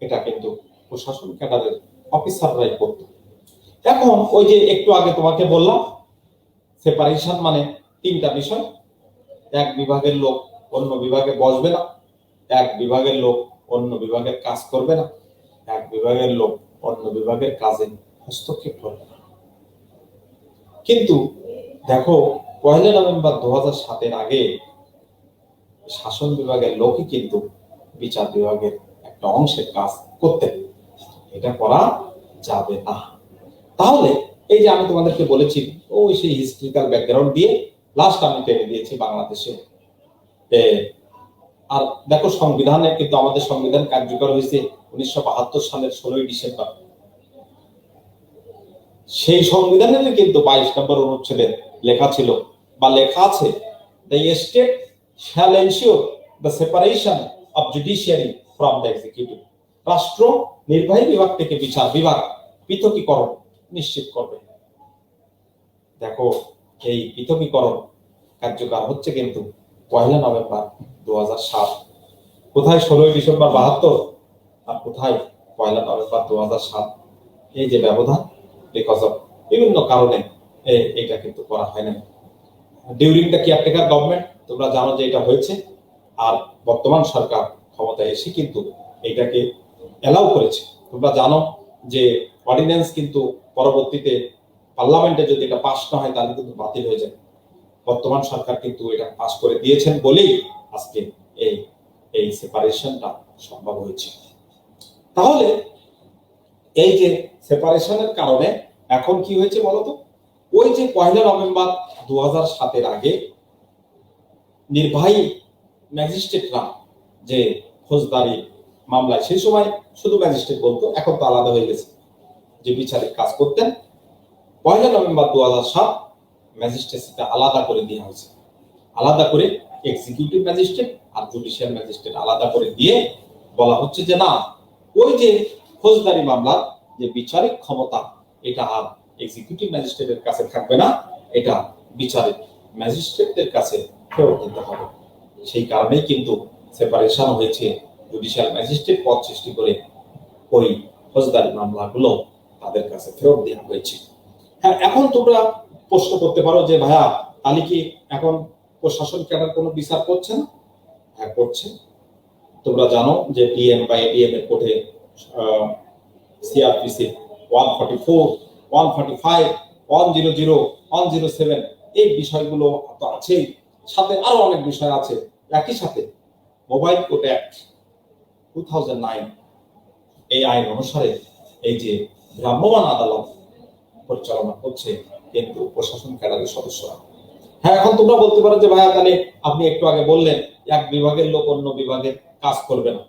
এটা কিন্তু প্রশাসন ক্যাডারের অফিসাররাই করত। এখন ওই যে একটু আগে তোমাকে বললাম, সেপারেশন মানে তিনটা বিষয়। এক বিভাগের লোক অন্য বিভাগে বসবে না, এক বিভাগের লোক অন্য বিভাগের কাজ করবে না, এক বিভাগের লোক অন্য বিভাগের কাজে হস্তক্ষেপ করবে না। কিন্তু দেখো, 1 নভেম্বর 2007 আগে শাসন বিভাগের লোকই কিন্তু বিচার বিভাগের একটা অংশের কাজ করতেন। এটা করা যাবে না। তাহলে এই যে আমি তোমাদেরকে বলেছি, ওই সেই হিস্ট্রিক্যাল ব্যাকগ্রাউন্ড দিয়ে লাস্ট আমি টেনে দিয়েছি বাংলাদেশে। আর দেখো, সংবিধানে কিন্তু আমাদের সংবিধান কার্যকর হয়েছে 1972 সালের 16 ডিসেম্বর। সেই সংবিধানের কিন্তু 22 নম্বর অনুচ্ছেদে লেখা ছিল বা লেখা আছে, the state shall ensure the separation of judiciary from the executive. রাষ্ট্র নির্বাহী বিভাগ থেকে বিচার বিভাগ পৃথকীকরণ নিশ্চিত করবে। দেখো, এই পৃথকীকরণ কার্যকর হচ্ছে কিন্তু 1 নভেম্বর 2007। কোথায় 16 ডিসেম্বর 72 আর কোথায় 1 নভেম্বর 2007? এই যে ব্যবধান, বিকজ অফ বিভিন্ন কারণে এটা কিন্তু করা হয় না। ডিউরিং দ্য কেয়ারটেকার গভর্নমেন্ট তোমরা জানো যে এটা হয়েছে, আর বর্তমান সরকার ক্ষমতায় এসে কিন্তু এটাকে এলাও করেছে। তোমরা জানো যে অর্ডিন্যান্স কিন্তু পরবর্তীতে পার্লামেন্টে যদি এটা পাস না হয় তাহলে কিন্তু বাতিল হয়ে যায়। বর্তমান সরকার কিন্তু এটা পাস করে দিয়েছেন বলেই আজকে এই সেপারেশনটা সম্ভব হয়েছে। তাহলে এই যে সেপারেশনের কারণে এখন কি হয়েছে বলতো? ওই যে 1 নভেম্বর 2007 আগে নির্বাহী ম্যাজিস্ট্রেটরা যে ফৌজদারি মামলায়, সেই সময় শুধু ম্যাজিস্ট্রেট বলতো, এখন তো আলাদা হয়ে গেছে, যে বিচারিক কাজ করতেন 1 নভেম্বর 2007 ম্যাজিস্ট্রেসিটা আলাদা করে দেওয়া হয়েছে, আলাদা করে এক্সিকিউটিভ ম্যাজিস্ট্রেট আর জুডিশিয়াল ম্যাজিস্ট্রেট আলাদা করে দিয়ে বলা হচ্ছে যে না, ওই যে ফৌজদারি মামলার যে বিচারিক ক্ষমতা এটা আর এক্সিকিউটিভ ম্যাজিস্ট্রেটের কাছে থাকবে না, এটা বিচারিক ম্যাজিস্ট্রেটদের কাছে ফেরত দিতে হবে। সেই কারণেই কিন্তু সেপারেশন হয়েছে, জুডিশিয়াল ম্যাজিস্ট্রেট পদ সৃষ্টি করে ওই ফৌজদারি মামলাগুলো তাদের কাছে ফেরত দেওয়া হয়েছে। হ্যাঁ, এখন তোমরা প্রশ্ন করতে পারো যে ভাইয়া তাহলে কি এখন প্রশাসন ক্যাডার কোনো বিচার করছে না? হ্যাঁ, করছে। তোমরা জানো যে ডিএম বা এডিএম এর কোর্টে সিআরপিসি 144, 145, 100, 107 এই বিষয়গুলো তো আছেই, সাথে আরো অনেক বিষয় আছে। একই সাথে মোবাইল কোর্ট অ্যাক্ট 2009 এই আইন অনুসারে এই যে ভ্রাম্যমাণ আদালত পরিচালনা করছে কিন্তু প্রশাসন ক্যাডারের সদস্যরা। হ্যাঁ, এখন তোমরা বলতে পারো যে ভাইয়া তাহলে আপনি একটু আগে বললেন এক বিভাগের লোক অন্য বিভাগে কাজ করবে না,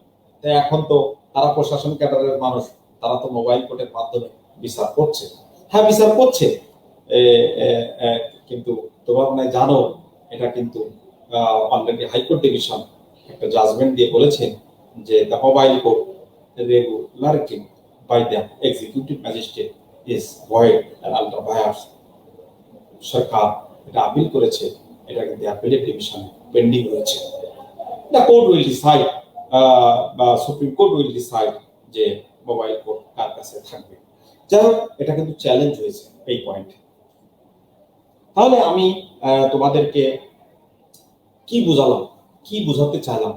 তাই এখন তো তারা প্রশাসন ক্যাডারের মানুষ, তারা তো মোবাইল কোর্টের মাধ্যমে বিচার করছে। হ্যাঁ, বিচার করছে, কিন্তু তোমরা মনে জানো এটা কিন্তু অলরেডি হাইকোর্ট ডিভিশন একটা জাজমেন্ট দিয়ে বলেছেন যে the mobile court regularity by the executive magistrate is void and ultra vires. সরকার এটা আপিল করেছে, এটা কিন্তু অ্যাপিলেট ডিভিশনে পেন্ডিং রয়েছে। দ্য কোর্ট উইল ডিসাইড বা সুপ্রিম কোর্ট উইল ডিসাইড যে মোবাইল কোর্ট কার কাছে থাকবে। যাই হোক, এটা কিন্তু চ্যালেঞ্জ হয়েছে এই পয়েন্টে। তাহলে আমি তোমাদেরকে কি বুঝালাম, কি বুঝাতে চাইলাম,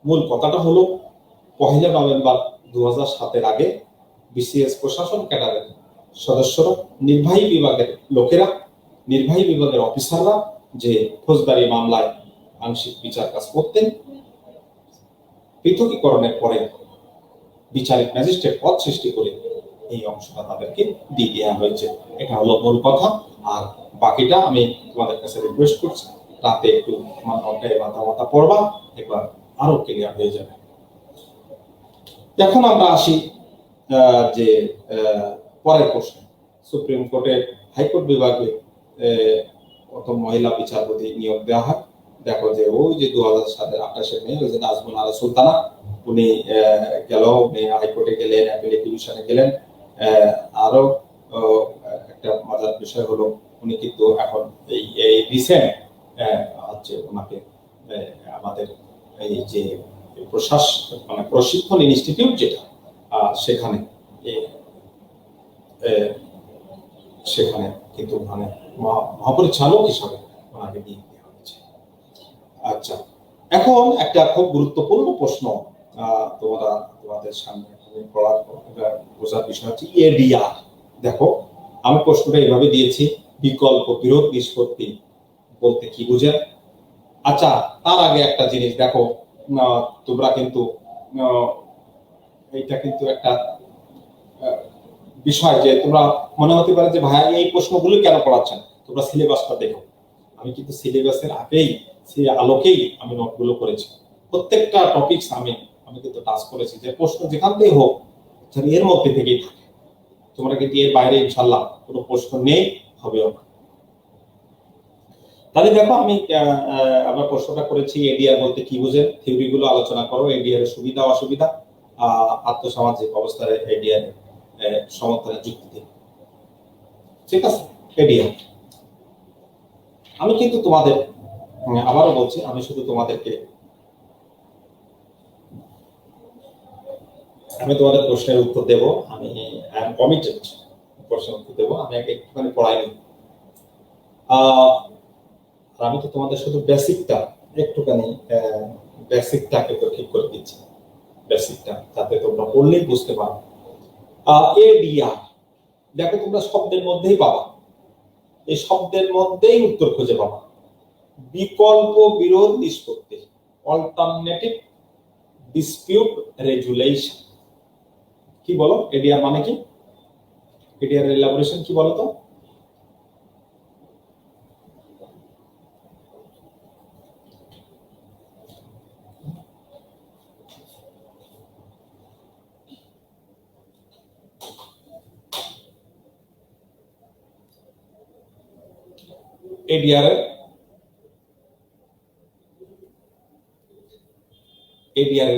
মূল কথাটা হলো 1 নভেম্বর 2007 আগে বিসিএস প্রশাসন ক্যাডারের সদস্যরা, নির্বাহী বিভাগের লোকেরা, নির্বাহী বিভাগের অফিসাররা যে ফৌজদারি মামলায় আংশিক বিচার কাজ করতেন, পৃথকীকরণের পরে বিচারিক ম্যাজিস্ট্রেট পদ সৃষ্টি করে এই অংশটা তাদেরকে দিয়ে দেওয়া হয়েছে। এটা হলো মূল কথা। আর বাকিটা আমি তোমাদের কাছে রিকোয়েস্ট করছি রাতে একটু আমার ঘন্টায় মাথা পড়বা, একবার আরো ক্লিয়ার হয়ে যাবে। এখন আমরা আসি যে পরের প্রশ্ন। সুপ্রিম কোর্টের হাইকোর্ট বিভাগে প্রথম মহিলা বিচারপতি নিয়োগ দেওয়া হয়। দেখো যে ওই যে 2007 28 মে ওই যে নাজমুল আরা সুলতানা, উনি গেল, উনি হাইকোর্টে গেলেন, অ্যাপিলেট ডিভিশনে গেলেন। আরো একটা মজার বিষয় হলো উনি কিন্তু এখন এই রিসেন্ট হচ্ছে ওনাকে আমাদের এই যে মানে প্রশিক্ষণ ইনস্টিটিউট যেটা সেখানে কিন্তু মানে মহাপরিচালক হিসাবে ওনাকে নিয়োগ দেওয়া হয়েছে। আচ্ছা, এখন একটা খুব গুরুত্বপূর্ণ প্রশ্ন তোমাদের সামনে বোঝার বিষয় হচ্ছে এডিআর। দেখো, আমি প্রশ্নটা এইভাবে দিয়েছি, বিকল্প বিরোধ নিষ্পত্তি বলতে কি বুঝেন? আচ্ছা, তার আগে একটা জিনিস দেখো, তোমরা কিন্তু এটা কিন্তু একটা বিষয় যে তোমরা মনে হতে পারে যে ভাই এই প্রশ্নগুলো কেন পড়াচ্ছেন, তোমরা সিলেবাসটা দেখো। আমি কিন্তু সিলেবাসের আগেই সেই আলোকেই আমি নোটগুলো করেছি, প্রত্যেকটা টপিকস আমি কিন্তু টাচ করেছি যে প্রশ্ন যেখান থেকে হোক এর মধ্যে থেকেই থাকে। তোমরা কিন্তু এর বাইরে ইনশাল্লাহ কোনো প্রশ্ন নেই, হবেও না। তাহলে দেখো, আমি আবার প্রশ্নটা করেছি এডিআর বলতে কি বুঝেন, থিওরি গুলো আলোচনা করো, এডিআর এর সুবিধা অসুবিধা, আর্থসামাজিক অবস্থায় এডিআর সমর্থনের যুক্তি দিন। ঠিক আছে, এডিআর আমি কিন্তু তোমাদের আবারও বলছি, আমি শুধু তোমাদেরকে প্রশ্নের উত্তর দেব। আমি কমিটেড প্রশ্নের উত্তর দেবো। আমি একটুখানি পড়াইনি, আমি তো তোমাদের শুধু বেসিকটাকে তো ঠিক করে দিচ্ছি, বেসিকটা যাতে তোমরা পড়লেই বুঝতে পারো। এডিআর দেখো, তোমরা শব্দের মধ্যেই পাবা, এই শব্দের মধ্যেই উত্তর খুঁজে পাবা। বিকল্প বিরোধ নিষ্পত্তি, অল্টারনেটিভ ডিসপিউট রেজুলেশন। কি বলো, এডিআর মানে কি? এডিআর এলাবোরেশন কি বলো তো? এডিআর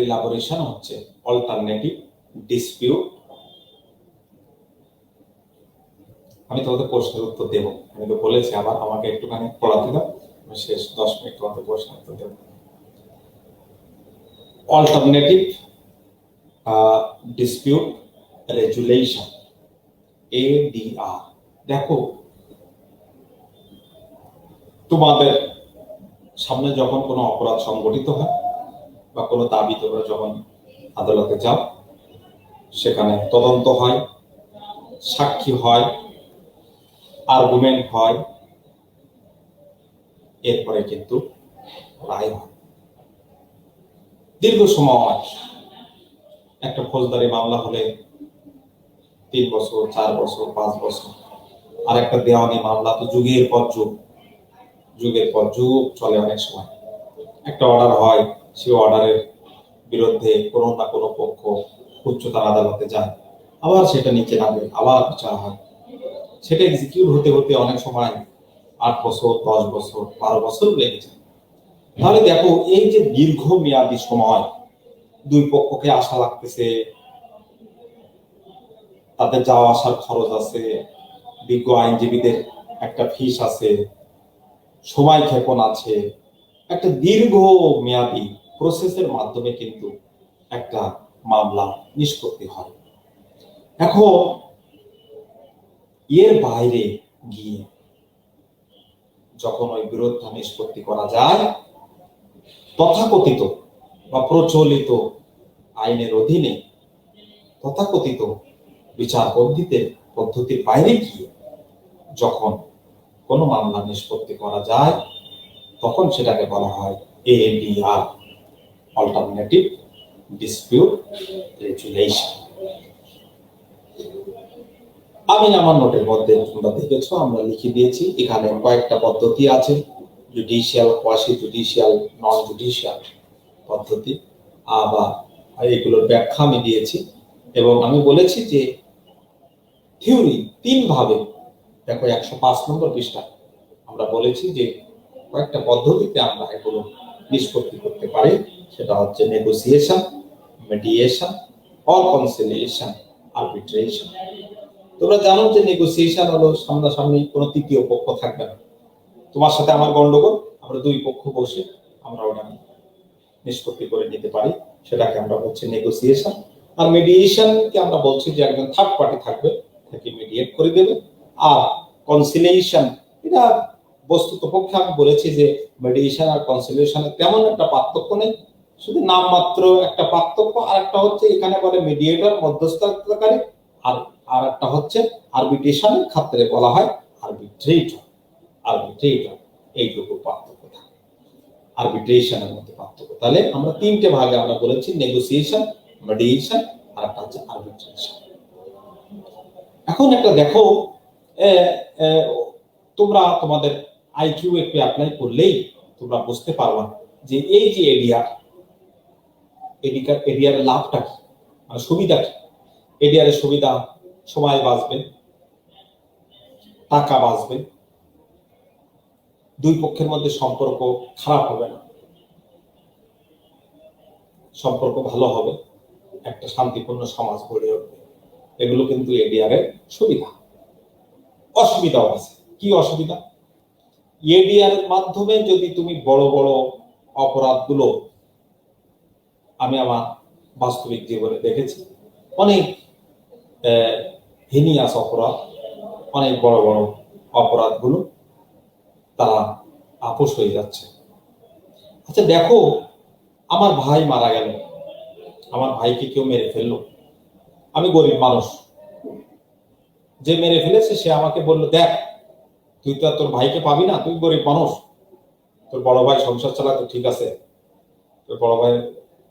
ইলাবোরেশন হচ্ছে অল্টারনেটিভ ডিসপিউট। আমি তোমাদের প্রশ্নের উত্তর দেব, আমি তো বলেছি, আবার আমাকে একটুখানি পড়াতে দাও, আমি শেষ 10 মিনিট তোমাদের প্রশ্নের উত্তর দেব। Alternative dispute resolution, ADR. দেখো, তোমাদের সামনে যখন কোনো অপরাধ সংগঠিত হয় বা কোনো দাবি তোমরা যখন আদালতে যাও, সেখানে তদন্ত হয়, সাক্ষী হয়, আর্গুমেন্ট হয়, এরপরে কিন্তু রায় হয়। দীর্ঘ সময় একটা ফৌজদারি মামলা হলে 3 বছর, 4 বছর, 5 বছর, আর একটা দেওয়ানি মামলা তো যুগের পর যুগ চলে। অনেক সময় একটা অর্ডার হয়, সেই অর্ডারের বিরুদ্ধে কোনো না কোনো পক্ষ উচ্চতর আদালতে যায়, আবার সেটা নিচে নামে, আবার বিচার হয়, সেটা এক্সিকিউট হতে হতে অনেক সময় 8 বছর, 10 বছর, 12 বছর লেগে যায়। তাহলে দেখো, এই যে দীর্ঘ মেয়াদী সময়, দুই পক্ষকে আশা লাগতেছে, তাদের যাওয়া আসার খরচ আছে, বিজ্ঞ আইনজীবীদের একটা ফিস আছে, সময় ক্ষেপণ আছে, একটা দীর্ঘ মেয়াদী প্রসেসের মাধ্যমে কিন্তু একটা মামলা নিষ্পত্তি হয়। এখন এর বাইরে গিয়ে যখন ওই বিরোধ নিষ্পত্তি করা যায়, তথাকথিত বা প্রচলিত আইনের অধীনে তথাকথিত বিচার পদ্ধতির বাইরে গিয়ে যখন কোনো মামলা নিষ্পত্তি করা যায়, তখন সেটাকে বলা হয় এডিআর, অল্টারনেটিভ ডিসপিউট রেজুলেশন। আমি আমার নোটের মধ্যে, তোমরা দেখেছো, আমরা লিখে দিয়েছি, এখানে কয়েকটা পদ্ধতি আছে, জুডিশিয়াল, কোয়াসি জুডিশিয়াল, নন জুডিশিয়াল পদ্ধতি, আবার এগুলোর ব্যাখ্যা আমি দিয়েছি। এবং আমি বলেছি যে থিওরি 3 ভাবে, দেখো 105 নম্বর পৃষ্ঠা আমরা বলেছি যে কয়েকটা পদ্ধতিতে আমরা এগুলো নিষ্পত্তি করতে পারি। সেটা হচ্ছে negotiation, mediation, or conciliation, arbitration. তোমরা জানো যে নেগোসিয়েশন হলো সামনাসামনি কোনো তৃতীয় পক্ষ থাকবে না, তোমার সাথে আমার গন্ডগোল, আমরা দুই পক্ষ বসে আমরা ওটা নিষ্পত্তি করে নিতে পারি, সেটাকে আমরা বলছি নেগোসিয়েশন। আর মিডিয়েশনকে আমরা বলছি যে একজন থার্ড পার্টি থাকবে, তাকে মিডিয়েট করে দেবে। আর কনসিলিয়েশন, এটা বস্তুত পক্ষে আমি বলেছি যে মিডিয়েশন আর কনসিলিয়েশনের তেমন একটা পার্থক্য নেই, শুধু নামমাত্র একটা পার্থক্য। আর একটা হচ্ছে এখানে বলে মিডিয়েটর, মধ্যস্থতাকারী, আর একটা হচ্ছে আরবিট্রেশনের ক্ষেত্রে বলা হয় আরবিট্রেটর। এইটুকু পার্থক্য থাকে আরবিট্রেশনের মধ্যে পার্থক্য। তাহলে আমরা 3টে ভাগে আমরা বলেছি, নেগোসিয়েশন, মিডিয়েশন, আর একটা হচ্ছে আরবিট্রেশন। এখন একটা দেখো, তোমরা তোমাদের আইকিউ একটু অ্যাপ্লাই করলেই তোমরা বুঝতে পারবা যে এই যে এডিআর লাভটা কি, মানে সুবিধা কি। এডিআর এর সুবিধা, সময় বাঁচবে, টাকা বাঁচবে, দুই পক্ষের মধ্যে সম্পর্ক খারাপ হবে না, সম্পর্ক ভালো হবে, একটা শান্তিপূর্ণ সমাজ গড়ে উঠবে। এগুলো কিন্তু এডিআর এর সুবিধা। অসুবিধাও আছে। কি অসুবিধা? এডিআর এর মাধ্যমে যদি তুমি বড় বড় অপরাধগুলো, আমি আমার বাস্তবিক জীবনে দেখেছি, অনেক হিনিয়াস অপরাধ, অনেক বড় বড় অপরাধগুলো তারা আপোষ হয়ে যাচ্ছে। আচ্ছা দেখো, আমার ভাই মারা গেল, আমার ভাইকে কেউ মেরে ফেললো, আমি গরিব মানুষ, যে মেরে ফেলেছে সে আমাকে বললো, দেখ তুই তো আর তোর ভাইকে পাবি না, তুই গরিব মানুষ, তোর বড় ভাই সংসার চালাতো, ঠিক আছে, তোর বড় ভাই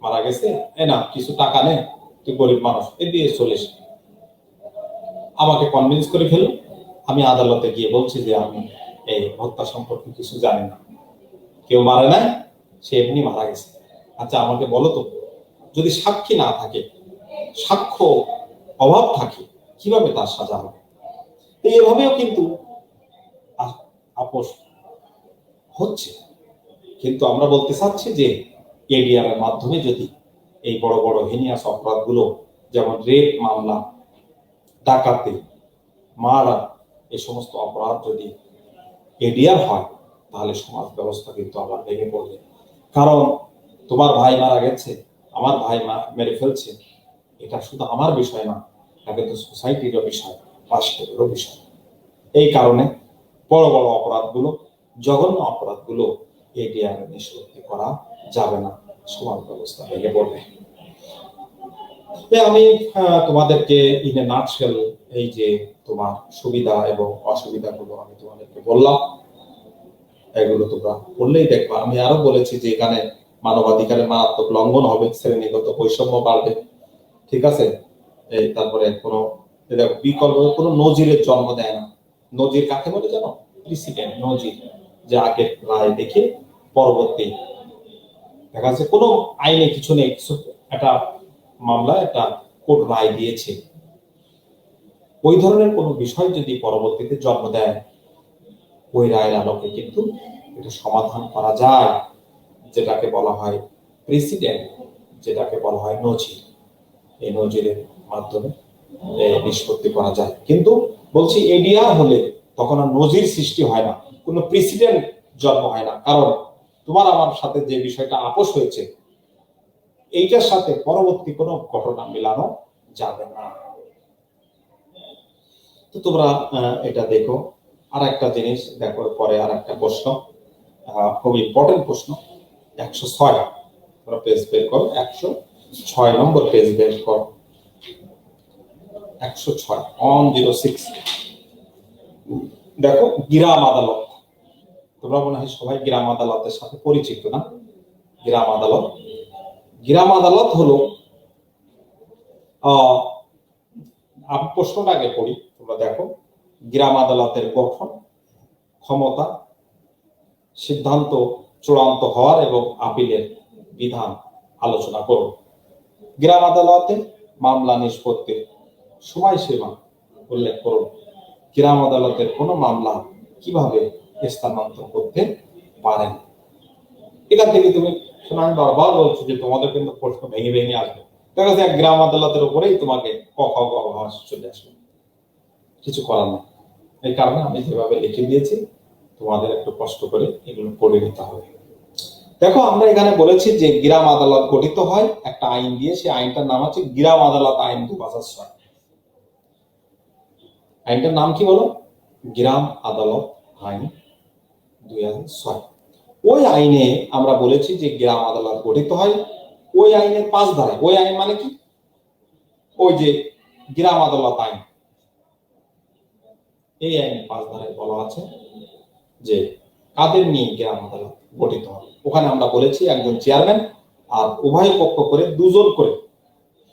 মারা গেছে, এ না কিছু টাকা নে, তুই গরিব মানুষ, এ দিয়ে চলিস। আমাকে কনভিন্স করে ফেললো। আমি আদালতে গিয়ে বলছি যে আমি এই হত্যা সম্পর্কে কিছু জানি না, কেউ মারে নাই, সে এমনি মারা গেছে। আচ্ছা আমাকে বলো তো, যদি সাক্ষী না থাকে, সাক্ষ্য অভাব থাকে, কিভাবে তার সাজা হবে? এভাবেও কিন্তু আপোষ হচ্ছে। কিন্তু আমরা বলতে চাচ্ছি যে এডিআর এর মাধ্যমে যদি এই বড় বড় হিনিয়াস অপরাধগুলো, যেমন রেপ মামলা, ডাকাতি, মারা, এই সমস্ত অপরাধ যদি এডিআর হয়, তাহলে সমাজ ব্যবস্থা কিন্তু আবার ভেঙে পড়বে। কারণ তোমার ভাই মারা গেছে, আমার ভাই মেরে ফেলছে, এটা শুধু আমার বিষয় না, এটা কিন্তু সোসাইটিরও বিষয়, রাষ্ট্রেরও বিষয়। এই কারণে বড় বড় অপরাধগুলো, জঘন্য অপরাধগুলো এডিআর নিষ্পত্তি করা যাবে না, সমাজ ব্যবস্থা ভেঙে পড়বে। আমি তোমাদেরকে ইন এ নাটশেল এই যে তোমার সুবিধা এবং অসুবিধাগুলো আমি তোমাদেরকে বললাম, এগুলো তোমরা পড়লেই দেখবা। আমি আরো বলেছি যে এখানে মানবাধিকারের মারাত্মক লঙ্ঘন হবে, শ্রেণীগত বৈষম্য বাড়বে, ঠিক আছে। এই তারপরে কোনো বিকল্প কোনো নজিরের জন্ম দেয় না। নজির কাকে বলে জানো? প্রিসিডেন্ট, নজির, যে আগের রায় দেখে পরবর্তী দেখা যাচ্ছে কোনো আইনে কিছু নেই, কিছু একটা মামলা একটা কোর্ট রায় দিয়েছে, ওই ধরনের কোনো বিষয় যদি পরবর্তীতে জন্ম দেয়, ওই রায়ের আলোকে কিন্তু এটা সমাধান করা যায়, যেটাকে বলা হয় প্রেসিডেন্ট, যেটাকে বলা হয় নজির। এই নজিরের মাধ্যমে নিষ্পত্তি করা যায়। কিন্তু বলছি এডিআর হলে তখন আর নজির সৃষ্টি হয় না, কোনো প্রেসিডেন্ট জন্ম হয় না। কারণ তোমার আমার সাথে যে বিষয়টা আপোষ হয়েছে, এইটার সাথে পরবর্তী কোনো ঘটনা মেলানো যাবে না। তো তোমরা এটা দেখো। আর একটা জিনিস দেখো, পরে আর একটা প্রশ্ন, খুব ইম্পর্টেন্ট প্রশ্ন, 106 তোমরা পেজ বের করো, 106 নম্বর পেজ বের করো, 106 106। দেখো, গ্রাম আদালত। তোমরা মনে হয় সবাই গ্রাম আদালতের সাথে পরিচিত না? গ্রাম আদালত, গ্রাম আদালত হলো আমি প্রশ্নটা আগে পড়ি, তোমরা দেখো। গ্রাম আদালতের গঠন, ক্ষমতা, সিদ্ধান্ত চূড়ান্ত হওয়ার এবং আপিলের বিধান আলোচনা করো। গ্রাম আদালতে মামলা নিষ্পত্তির সময়সীমা উল্লেখ করো। গ্রাম আদালতের কোনো মামলা কিভাবে স্থানান্তর করতে পারেন? এখান থেকে তুমি শোনা, আমি বারবার বলছি যে তোমাদের কিন্তু প্রশ্ন ভেঙে ভেঙে আসবে। দেখা যাচ্ছে গ্রাম আদালতের উপরেই তোমাকে ক খ গ ঘ চলে আসবে, কিছু করার নেই। এই কারণে আমি যেভাবে লিখে দিয়েছি, তোমাদের একটু কষ্ট করে এগুলো পড়ে নিতে হবে। দেখো, আমরা এখানে বলেছি যে গ্রাম আদালত গঠিত হয় একটা আইন দিয়ে, সেই আইনটার নাম হচ্ছে গ্রাম আদালত আইন 2006। আইনটার নাম কি বলো? গ্রাম আদালত আইন 2006। ওই আইনে আমরা বলেছি যে গ্রাম আদালত গঠিত হয় ওই আইনের 5 ধারায়। ওই আইন মানে কি? ওই যে গ্রাম আদালত আইন, এই আইনের 5 ধারায় বলা আছে যে কাদের নিয়ে গ্রাম আদালত গঠিত হবে। ওখানে আমরা বলেছি একজন চেয়ারম্যান আর উভয় পক্ষ করে 2 জন করে।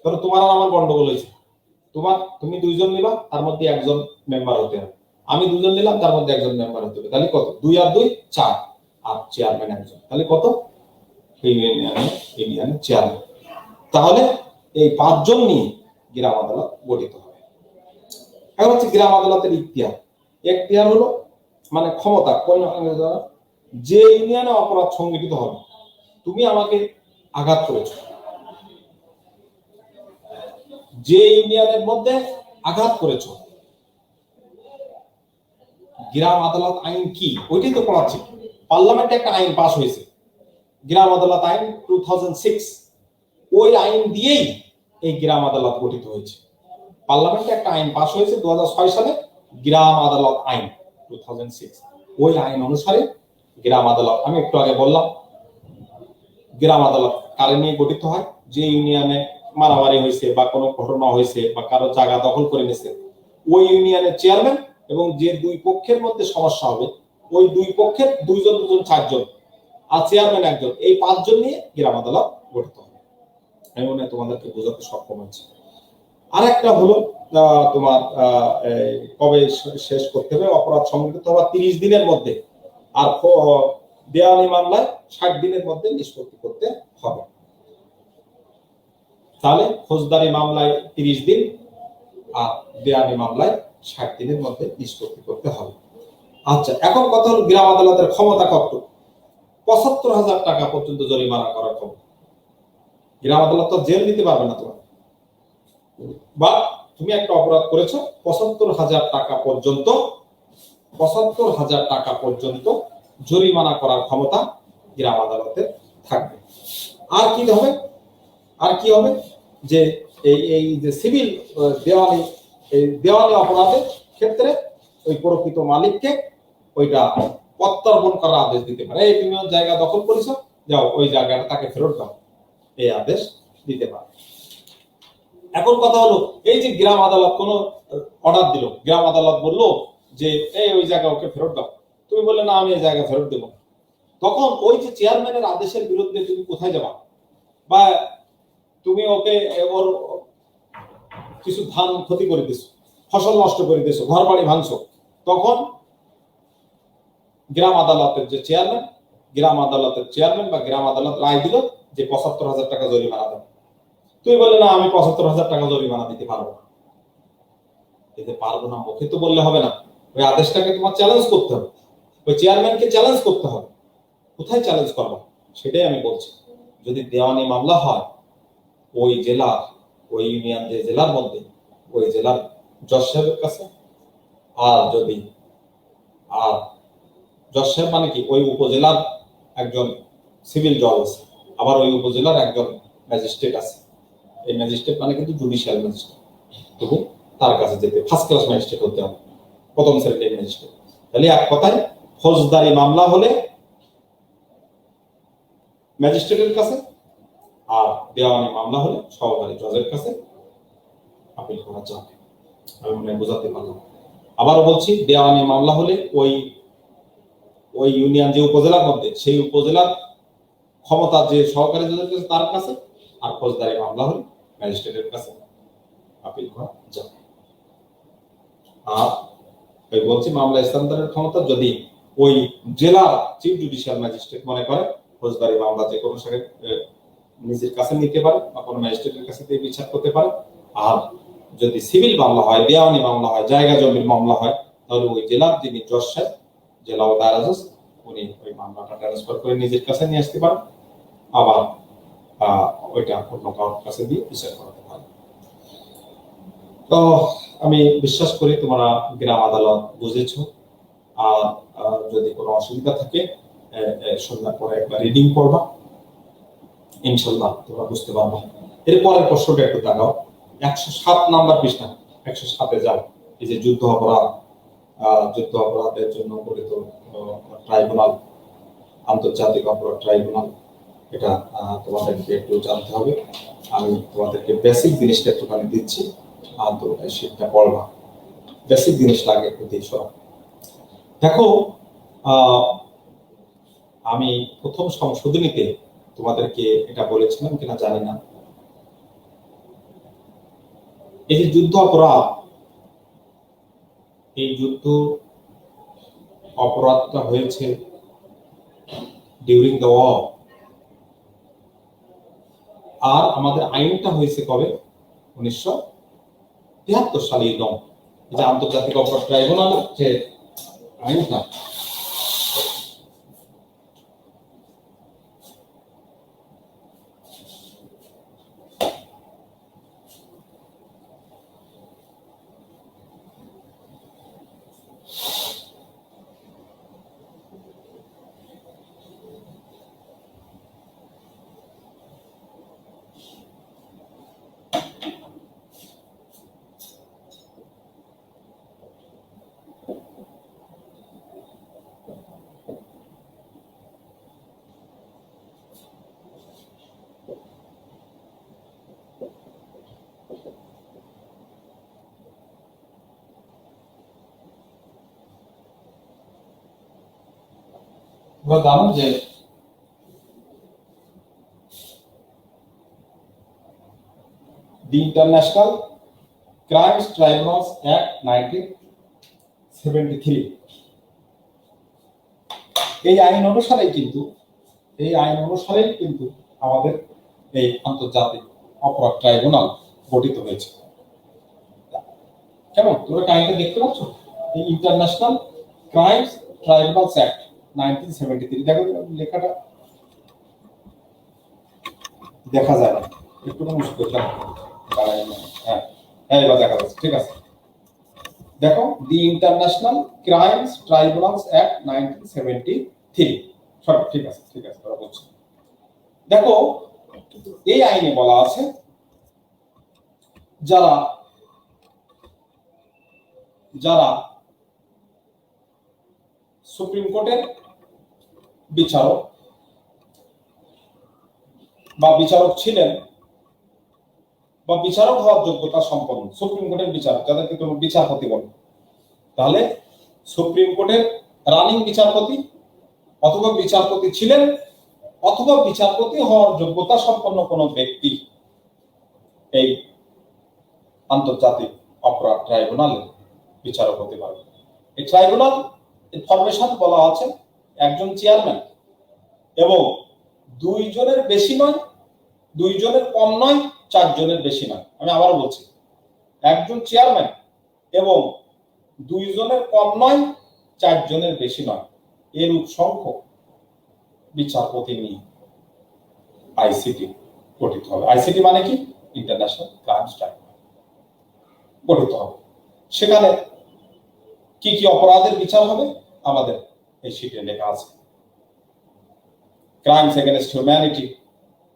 ধরো তোমার আর আমার গন্ডগোল হয়েছে, তুমি 2 জন নিবা, তার মধ্যে একজন মেম্বার হতে হবে। আমি 2 জন নিলাম, তার মধ্যে একজন মেম্বার হতে হবে। তাহলে কত? 2 আর 2 4, আর চেয়ারম্যান একজন। তাহলে কত? ইউনিয়নের চেয়ারম্যান। তাহলে এই 5 জন নিয়ে গ্রাম আদালত গঠিত হবে। এখন হচ্ছে গ্রাম আদালতের ইখতিয়ার হলো মানে ক্ষমতা, যে ইউনিয়নে অপরাধ সংঘটিত হবে, তুমি আমাকে আঘাত করেছ, যে ইউনিয়নের মধ্যে আঘাত করেছ, গ্রাম আদালত আইন কি ওইটাই তো পড়াচ্ছি। পার্লামেন্টে একটা আইন পাস হয়েছে, গ্রাম আদালত আইন 2006। ওই আইন দিয়েই এই গ্রাম আদালত গঠিত হয়েছে। পার্লামেন্টে একটা আইন পাস হয়েছে 2006 সালে, গ্রাম আদালত আইন 2006। ওই আইন অনুসারে গ্রাম আদালত, আমি একটু আগে বললাম, গ্রাম আদালত কারে নিয়ে গঠিত হয়? যে ইউনিয়নে মারামারি হয়েছে বা কোনো ঘটনা হয়েছে বা কারো জায়গা দখল করে নিয়েছে, ওই ইউনিয়নের চেয়ারম্যান এবং যে 2 পক্ষের মধ্যে সমস্যা হবে, ওই 2 পক্ষের 2 জন 4 জন আর চেয়ারম্যান একজন, এই 5 জন নিয়ে গ্রাম আদালত গঠিত হবে। আমি মনে হয় তোমাদেরকে বোঝাতে সক্ষম হয়েছে। আর একটা হলো তোমার কবে শেষ করতে হবে? অপরাধ সংঘটিত হওয়ার 30 দিনের মধ্যে, আর দেওয়ানি মামলায় 60 দিনের মধ্যে নিষ্পত্তি করতে হবে। তাহলে ফৌজদারি মামলায় 30 দিন আর দেওয়ানি মামলায় 60 দিনের মধ্যে নিষ্পত্তি করতে হবে। আচ্ছা, এখন কথা হলো গ্রাম আদালতের ক্ষমতা কতটুকু? ৭৫,০০০ টাকা পর্যন্ত জরিমানা করার ক্ষমতা। গ্রাম আদালত তো জেল দিতে পারবে না তোমার, বা তুমি একটা অপরাধ করেছো ৭৫,০০০ টাকা পর্যন্ত, ৭৫,০০০ টাকা পর্যন্ত জরিমানা করার ক্ষমতা গ্রাম আদালতে থাকবে। আর কি হবে, আর কি হবে যে এই যে সিভিল দেওয়ানি অপরাধের ক্ষেত্রে ওই প্রকৃত মালিককে ওইটা প্রত্যর্পণ করার আদেশ দিতে পারে। এই তুমি জায়গা দখল করেছো, যাও ওই জায়গাটা তাকে ফেরত দাও, এই আদেশ দিতে পারে। এখন কথা হলো, এই যে গ্রাম আদালত কোন অর্ডার দিল, গ্রাম আদালত বললো যে এই ওই জায়গা ওকে ফেরত দাও, তুমি বললে না আমি এই জায়গা ফেরত দেবো, তখন ওই যে চেয়ারম্যানের আদেশের বিরুদ্ধে তুমি কোথায় যাবা? বা তুমি ওকে ওর কিছু ধান ক্ষতি করে দিছো, ফসল নষ্ট করে দিছো, ঘর বাড়ি ভাঙছো, তখন গ্রাম আদালতের যে চেয়ারম্যান, বা গ্রাম আদালত রায় দিল যে ৭৫,০০০ টাকা জরিমানা দেবে। তুমি বললে না আমি ৭৫,০০০ টাকা জরিমানা দিতে পারবো না। দিতে পারবো না মুখে তো বললে হবে না, ওই আদেশটাকে তোমার চ্যালেঞ্জ করতে হবে, ওই চেয়ারম্যানকে চ্যালেঞ্জ করতে হবে। কোথায় চ্যালেঞ্জ করবো সেটাই আমি বলছি। যদি দেওয়ানি মামলা হয় ওই জেলার, ওই ইউনিয়ন যে জেলার মধ্যে, ওই জেলার জজ সাহেবের কাছে, আর যদি জজ সাহেব মানে কি ওই উপজেলার একজন সিভিল জজ আছে, আবার ওই উপজেলার একজন ম্যাজিস্ট্রেট আছে। এই ম্যাজিস্ট্রেট মানে কিন্তু জুডিশিয়াল ম্যাজিস্ট্রেট, তবু তার কাছে যেতে ফার্স্ট ক্লাস ম্যাজিস্ট্রেট হতে হবে, প্রথম শ্রেণীর ম্যাজিস্ট্রেট। তাহলে এক কথায় ফৌজদারি মামলা হলে ম্যাজিস্ট্রেটের কাছে, আর দেওয়ানি মামলা হলে সহকারী জজের কাছে আপিল করা যাবে। আমি মনে হয় বোঝাতে পারলাম। আবারও বলছি, দেওয়ানি মামলা হলে ওই ইউনিয়ন যে উপজেলার মধ্যে, সেই উপজেলার ক্ষমতা যে সহকারী জজের কাছে তার কাছে, আর ফৌজদারি মামলা হলে ম্যাজিস্ট্রেটের কাছে আপিল করা যাবে। আর ওই বলছি মামলা স্থানান্তরের ক্ষমতা যদি ওই জেলার চিফ জুডিশিয়াল ম্যাজিস্ট্রেট মনে করে ফৌজদারি মামলা যে কোনো সাথে নিজের কাছে নিতে পারে বা কোনো ম্যাজিস্ট্রেটের কাছে দিয়ে বিচার করতে পারে। আর যদি সিভিল মামলা হয়, দেওয়ানি মামলা হয়, জায়গা জমির মামলা হয়, তাহলে ওই জেলার যিনি জজ সাহেব, জেলা ও দায়রা জজ, উনি ওই মামলাটা ট্রান্সফার করে নিজের কাছে নিয়ে আসতে পারেন, আবার ওইটা অন্য কারোর কাছে দিয়ে বিচার করাতে পারে। তো আমি বিশ্বাস করি তোমরা গ্রাম আদালত বুঝেছো। আর যদি কোনো অসুবিধা থাকে সন্ধ্যার পরে একবার রিডিং করবা, ইনশাল্লাহ তোমরা বুঝতে পারবে। এরপরের প্রশ্নটা একটু দেখাও, 107 নাম্বার পৃষ্ঠা, 107-এ যাও। এই যে যুদ্ধ অপরাধের জন্য গঠিত ট্রাইব্যুনাল, আন্তর্জাতিক অপরাধ ট্রাইব্যুনাল, এটা তোমাদেরকে একটু জানতে হবে। আমি তোমাদেরকে বেসিক জিনিসটা একটুখানি দিচ্ছি, আর তোমরা সেটা পড়বা। বেসিক জিনিসটা আগে একটু দিই। দেখো, আমি প্রথম সংশোধনীতে তোমাদেরকে এটা বলেছিলাম কিনা জানি না, এই যে যুদ্ধ অপরাধ, এই যুদ্ধ অপরাধটা হয়েছে ডিউরিং দ্য ওয়ার, আর আমাদের আইনটা হয়েছে কবে? 1973 সালে। যে আন্তর্জাতিক অপরাধ ট্রাইব্যুনাল যে আইনটা, তোমরা জানো যে the international crimes tribunals act 1973, এই আইন অনুসারেই কিন্তু আমাদের এই আন্তর্জাতিক অপরাধ ট্রাইব্যুনাল গঠিত হয়েছে। কেমন তোমরা কাহিনীটা দেখতে পাচ্ছ? এই ইন্টারন্যাশনাল ক্রাইমস ট্রাইব্যুনালস অ্যাক্ট 1973 দেখো লেখাটা দেখা যায় না, একটু মুশকিল। হ্যাঁ হ্যাঁ এবার দেখা যাচ্ছে, ঠিক আছে। দেখো the international crimes tribunals act 1973, সব ঠিক আছে, ঠিক আছে তোরা বুঝছো। দেখো এই আইনে বলা আছে যারা যারা সুপ্রিম কোর্টের বিচারক বা বিচারক ছিলেন বা বিচারক হওয়ার যোগ্যতা সম্পন্ন, সুপ্রিম কোর্টের বিচারক যাদেরকে তুমি বিচারপতি বলো, তাহলে সুপ্রিম কোর্টের রানিং বিচারপতি অথবা বিচারপতি ছিলেন অথবা বিচারপতি হওয়ার যোগ্যতা সম্পন্ন কোন ব্যক্তি এই আন্তর্জাতিক অপরাধ ট্রাইব্যুনালে বিচারক হতে পারবে। এই ট্রাইব্যুনাল ফরমেশন বলা আছে একজন চেয়ারম্যান এবং 2 জনের বেশি নয়, 2 জনের কম নয়, 4 জনের বেশি নয়। আমি আবার বলছি, একজন চেয়ারম্যান এবং 2 জনের কম নয়, 4 জনের বেশি নয়, এরূপ সংখ্যক বিচারপতি নিয়ে আইসিটি গঠিত হবে। আইসিটি মানে কি? ইন্টারন্যাশনাল ক্রাইমস ট্রাইব্যুনাল গঠিত হবে। সেখানে কি কি অপরাধের বিচার হবে আমাদের এই শীটে লেখা আছে। crimes against humanity,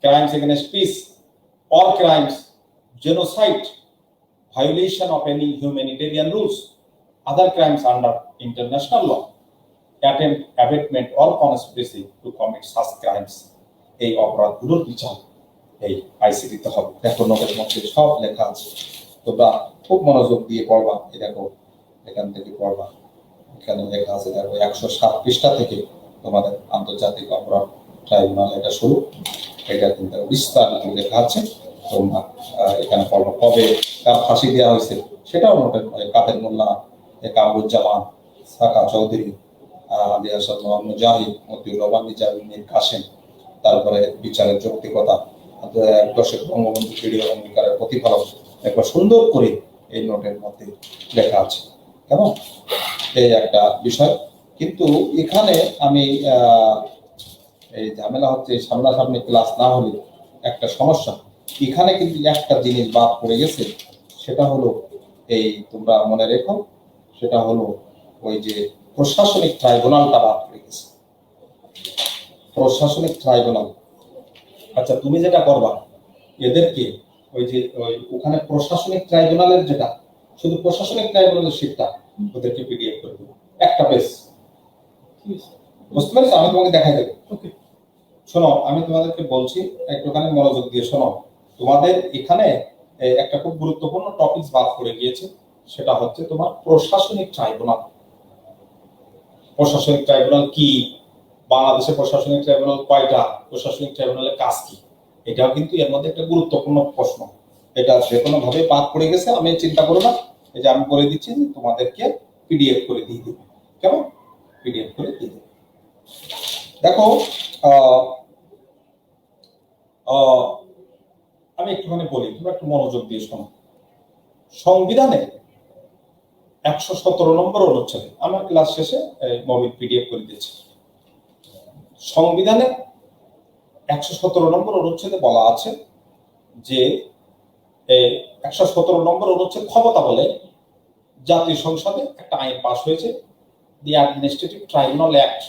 crimes against peace, or crimes, genocide, violation of any humanitarian rules, other crimes under international law, attempt, abatement, or conspiracy to commit such crimes. এই অপরাধগুলোর বিচার এই আইসিটিতে হবে। দেখো নোটের মধ্যে সব লেখা আছে, তোমরা খুব মনোযোগ দিয়ে পড়বা। এই দেখো এখান থেকে পড়বা, এখানে লেখা আছে দেখো 107 পৃষ্ঠা থেকে তোমাদের আন্তর্জাতিক অপরাধ ট্রাইব্যুনাল এটা শুরু, এটা কিন্তু বিস্তারিত লেখা আছে। তোমরা এখানে পড়বা কবে তার ফাঁসি দেওয়া হয়েছে সেটাও নোটের, কাদের মোল্লা, কামরুজ্জামান, সাকা চৌধুরী, আলী হাসান মুজাহিদ, মতিউর রহমান নিজামী, মীর কাসেম, তারপরে বিচারের যৌক্তিকতা, দর্শক বঙ্গবন্ধু ভিডিও অঙ্গীকারের প্রতিফলন, একবার সুন্দর করে এই নোটের মধ্যে লেখা আছে। কেমন এই একটা বিষয়। কিন্তু এখানে আমি এই ঝামেলা হচ্ছে সামনাসামনি ক্লাস না হলে একটা সমস্যা। এখানে কিন্তু একটা জিনিস বাদ পড়ে গেছে, সেটা হলো এই তোমরা মনে রেখো, সেটা হলো ওই যে প্রশাসনিক ট্রাইব্যুনালটা বাদ পড়ে গেছে। প্রশাসনিক ট্রাইব্যুনাল, আচ্ছা তুমি যেটা করবা এদেরকে ওই যে ওখানে প্রশাসনিক ট্রাইব্যুনালের যেটা শুধু প্রশাসনিক ট্রাইব্যুনালের শীটটা ওদেরকে পিডিএফ করে দেবো, একটা পেজ। বুঝতে পারছো? আমি তোমাকে দেখাই দেবো। শোনো আমি তোমাদেরকে বলছি, একটুখানি মনোযোগ দিয়ে শোনো। তোমাদের এখানে একটা খুব গুরুত্বপূর্ণ টপিক বাদ পড়ে গিয়েছে, সেটা হচ্ছে তোমার প্রশাসনিক ট্রাইব্যুনাল। প্রশাসনিক ট্রাইব্যুনাল কি, বাংলাদেশের প্রশাসনিক ট্রাইব্যুনাল কয়টা, প্রশাসনিক ট্রাইব্যুনালের কাজ কি, এটাও কিন্তু এর মধ্যে একটা গুরুত্বপূর্ণ প্রশ্ন। এটা যে কোনো ভাবে বাদ পড়ে গেছে, আমি চিন্তা করো না, এই যে আমি বলে দিচ্ছি যে তোমাদেরকে পিডিএফ করে দিয়ে দেবে। কেমন? পিডিএফ করে দিয়ে দেবে। দেখো আমি একটুখানি বলি, তোমরা একটু মনোযোগ দিয়ে শোনো। সংবিধানে 117 নম্বর অনুচ্ছেদে, আমার ক্লাস শেষে মোবাইল পিডিএফ করে দিয়েছি। সংবিধানে 117 নম্বর অনুচ্ছেদে বলা আছে যে 117 নম্বর অনুচ্ছেদ ক্ষমতা বলে জাতীয় সংসদে একটা আইন পাস হয়েছে, দি অ্যাডমিনিস্ট্রেটিভ ট্রাইব্যুনাল অ্যাক্ট,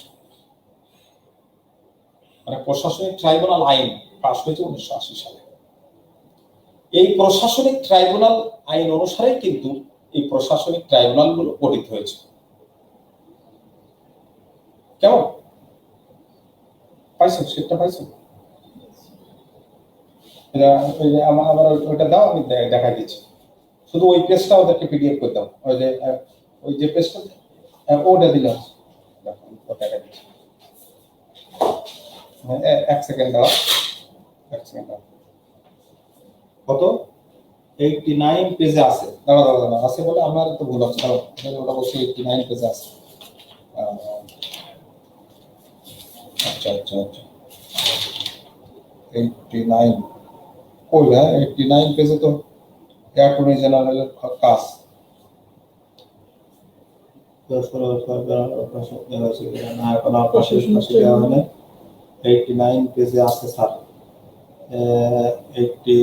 মানে প্রশাসনিক ট্রাইব্যুনাল আইন পাস হয়েছে 1980 সালে। এই প্রশাসনিক ট্রাইব্যুনাল আইন অনুসারে কিন্তু এই প্রশাসনিক ট্রাইব্যুনাল গুলো গঠিত হয়েছে। কেমন পাইছো? সেটা পাইছো? আমার ওইটা দাও, আমি দেখাই দিচ্ছি। শুধু ওই পেজটা ওদেরকে পিডিএফ করে দাও, ওই যে পেজটা ওটা দিলাম, দেখা দিচ্ছি। এক সেকেন্ড দাও, এক সেকেন্ড দাও। কত? 89 পেজে আছে। দাঁড়া দাঁড়া দাঁড়া, আছে বলে আমার তো ভুল হচ্ছে। দাঁড়াও, ওটা বলছি 89 পেজে আছে। আচ্ছা আচ্ছা আচ্ছা, 89 কই? হ্যাঁ 89 পেজে তো অ্যাটর্নি জেনারেলের কাজ। না এখন ফাঁসি দেওয়া হলে 89 পেজে আছে স্যার। 80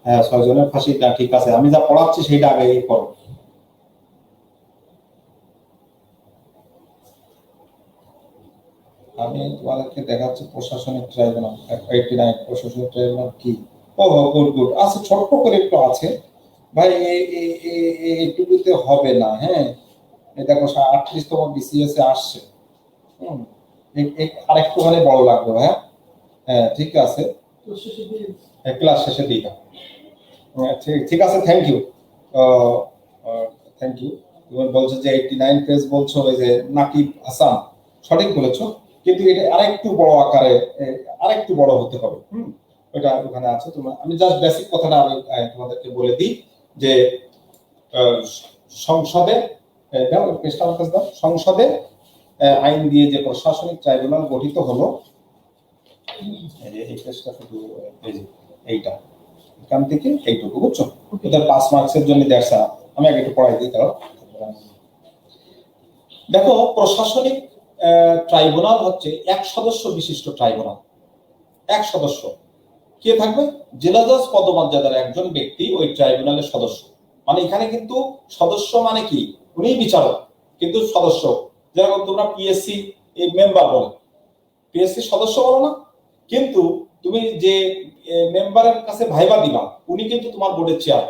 হ্যাঁ 6 জনের ফাঁসিটা ঠিক আছে, আমি যা পড়াচ্ছি সেটা আগে করো। আমি তোমাদেরকে দেখাচ্ছি প্রশাসনিক ট্রাইব্যুনাল 89 প্রশাসনিক ট্রাইব্যুনাল কি। ও গুড গুড, আচ্ছা ছোট্ট করে একটু আছে ভাই, এইটুকুতে হবে না। হ্যাঁ এই দেখো 38তম বিসিএস এ আসছে, আরেকটুখানি বড় লাগবে ভাইয়া। হ্যাঁ ঠিক আছে, ক্লাস শেষে দিই। ঠিক আছে, থ্যাংক ইউ, থ্যাংক ইউ। তুমি বলছো যে 89 পেজ বলছো, ওই যে নাকিব হাসান সঠিক বলেছো, কিন্তু এটা আরেকটু বড় আকারে, আরেকটু বড় হতে হবে। ওটা ওখানে আছে। তোমরা আমি জাস্ট বেসিক কথাটা আমি তোমাদেরকে বলে দিই যে সংসদে দাও পেশটা আমার কাছে দাও। সংসদে আইন দিয়ে যে প্রশাসনিক ট্রাইব্যুনাল গঠিত হলো, এই পেশটা শুধু এইটা এখান থেকে এইটুকু, বুঝছো? ওদের 5 মার্কসের জন্য দেখছা, আমি আগে একটু পড়াই দিই। তাও দেখো প্রশাসনিক ট্রাইব্যুনাল হচ্ছে এক সদস্য বিশিষ্ট ট্রাইব্যুনাল। এক সদস্য কে থাকবে? জেলা জজ পদমর্যাদার একজন ব্যক্তি ওই ট্রাইব্যুনালের সদস্য। মানে এখানে কিন্তু সদস্য মানে কি, উনি বিচারক কিন্তু সদস্য। যেরকম তোমরা পিএসসি মেম্বার বলো, পিএসসি সদস্য বলো না, কিন্তু তুমি যে মেম্বারের কাছে ভাইবা দিবা, উনি কিন্তু তোমার বোর্ডের চেয়ার,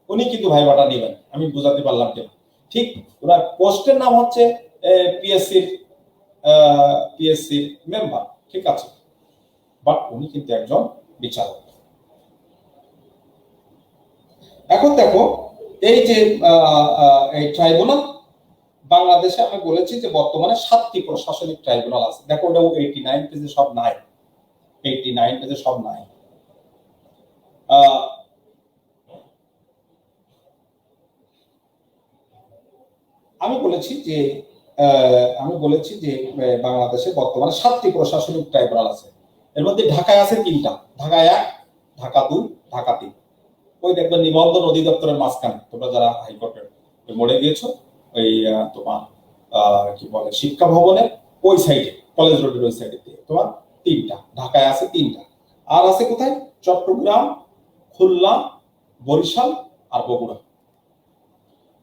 উনি কিন্তু ভাইবাটা নেবেন। আমি বুঝাতে পারলাম কিনা? ঠিক ওনার পোস্টের নাম হচ্ছে পিএসসি মেম্বার, ঠিক আছে, বাট উনি কিন্তু একজন বিচারক। এখন দেখো এই যে এই ট্রাইব্যুনাল বাংলাদেশে আমি বলেছি যে বর্তমানে 7টি প্রশাসনিক ট্রাইব্যুনাল আছে। দেখো ওটা 89 পেজে সব নাই, 89 পেজে সব নাই। আমি বলেছি যে বাংলাদেশে বর্তমানে 7টি প্রশাসনিক ট্রাইব্যুনাল আছে। এর মধ্যে ঢাকায় আছে 3টা, ঢাকা 1, ঢাকা 2, ঢাকা 3। ওই দেখবেন নিবন্ধন অধিদপ্তরের মাঝখানে, তোমরা যারা হাইকোর্টের মোড়ে গিয়েছো, ওই তোমার কি বলে শিক্ষা ভবনের ওই সাইডে, কলেজ রোডের ওই সাইডে তোমার 3টা, ঢাকায় আছে 3টা। আর আছে কোথায়? চট্টগ্রাম, খুলনা, বরিশাল আর বগুড়া।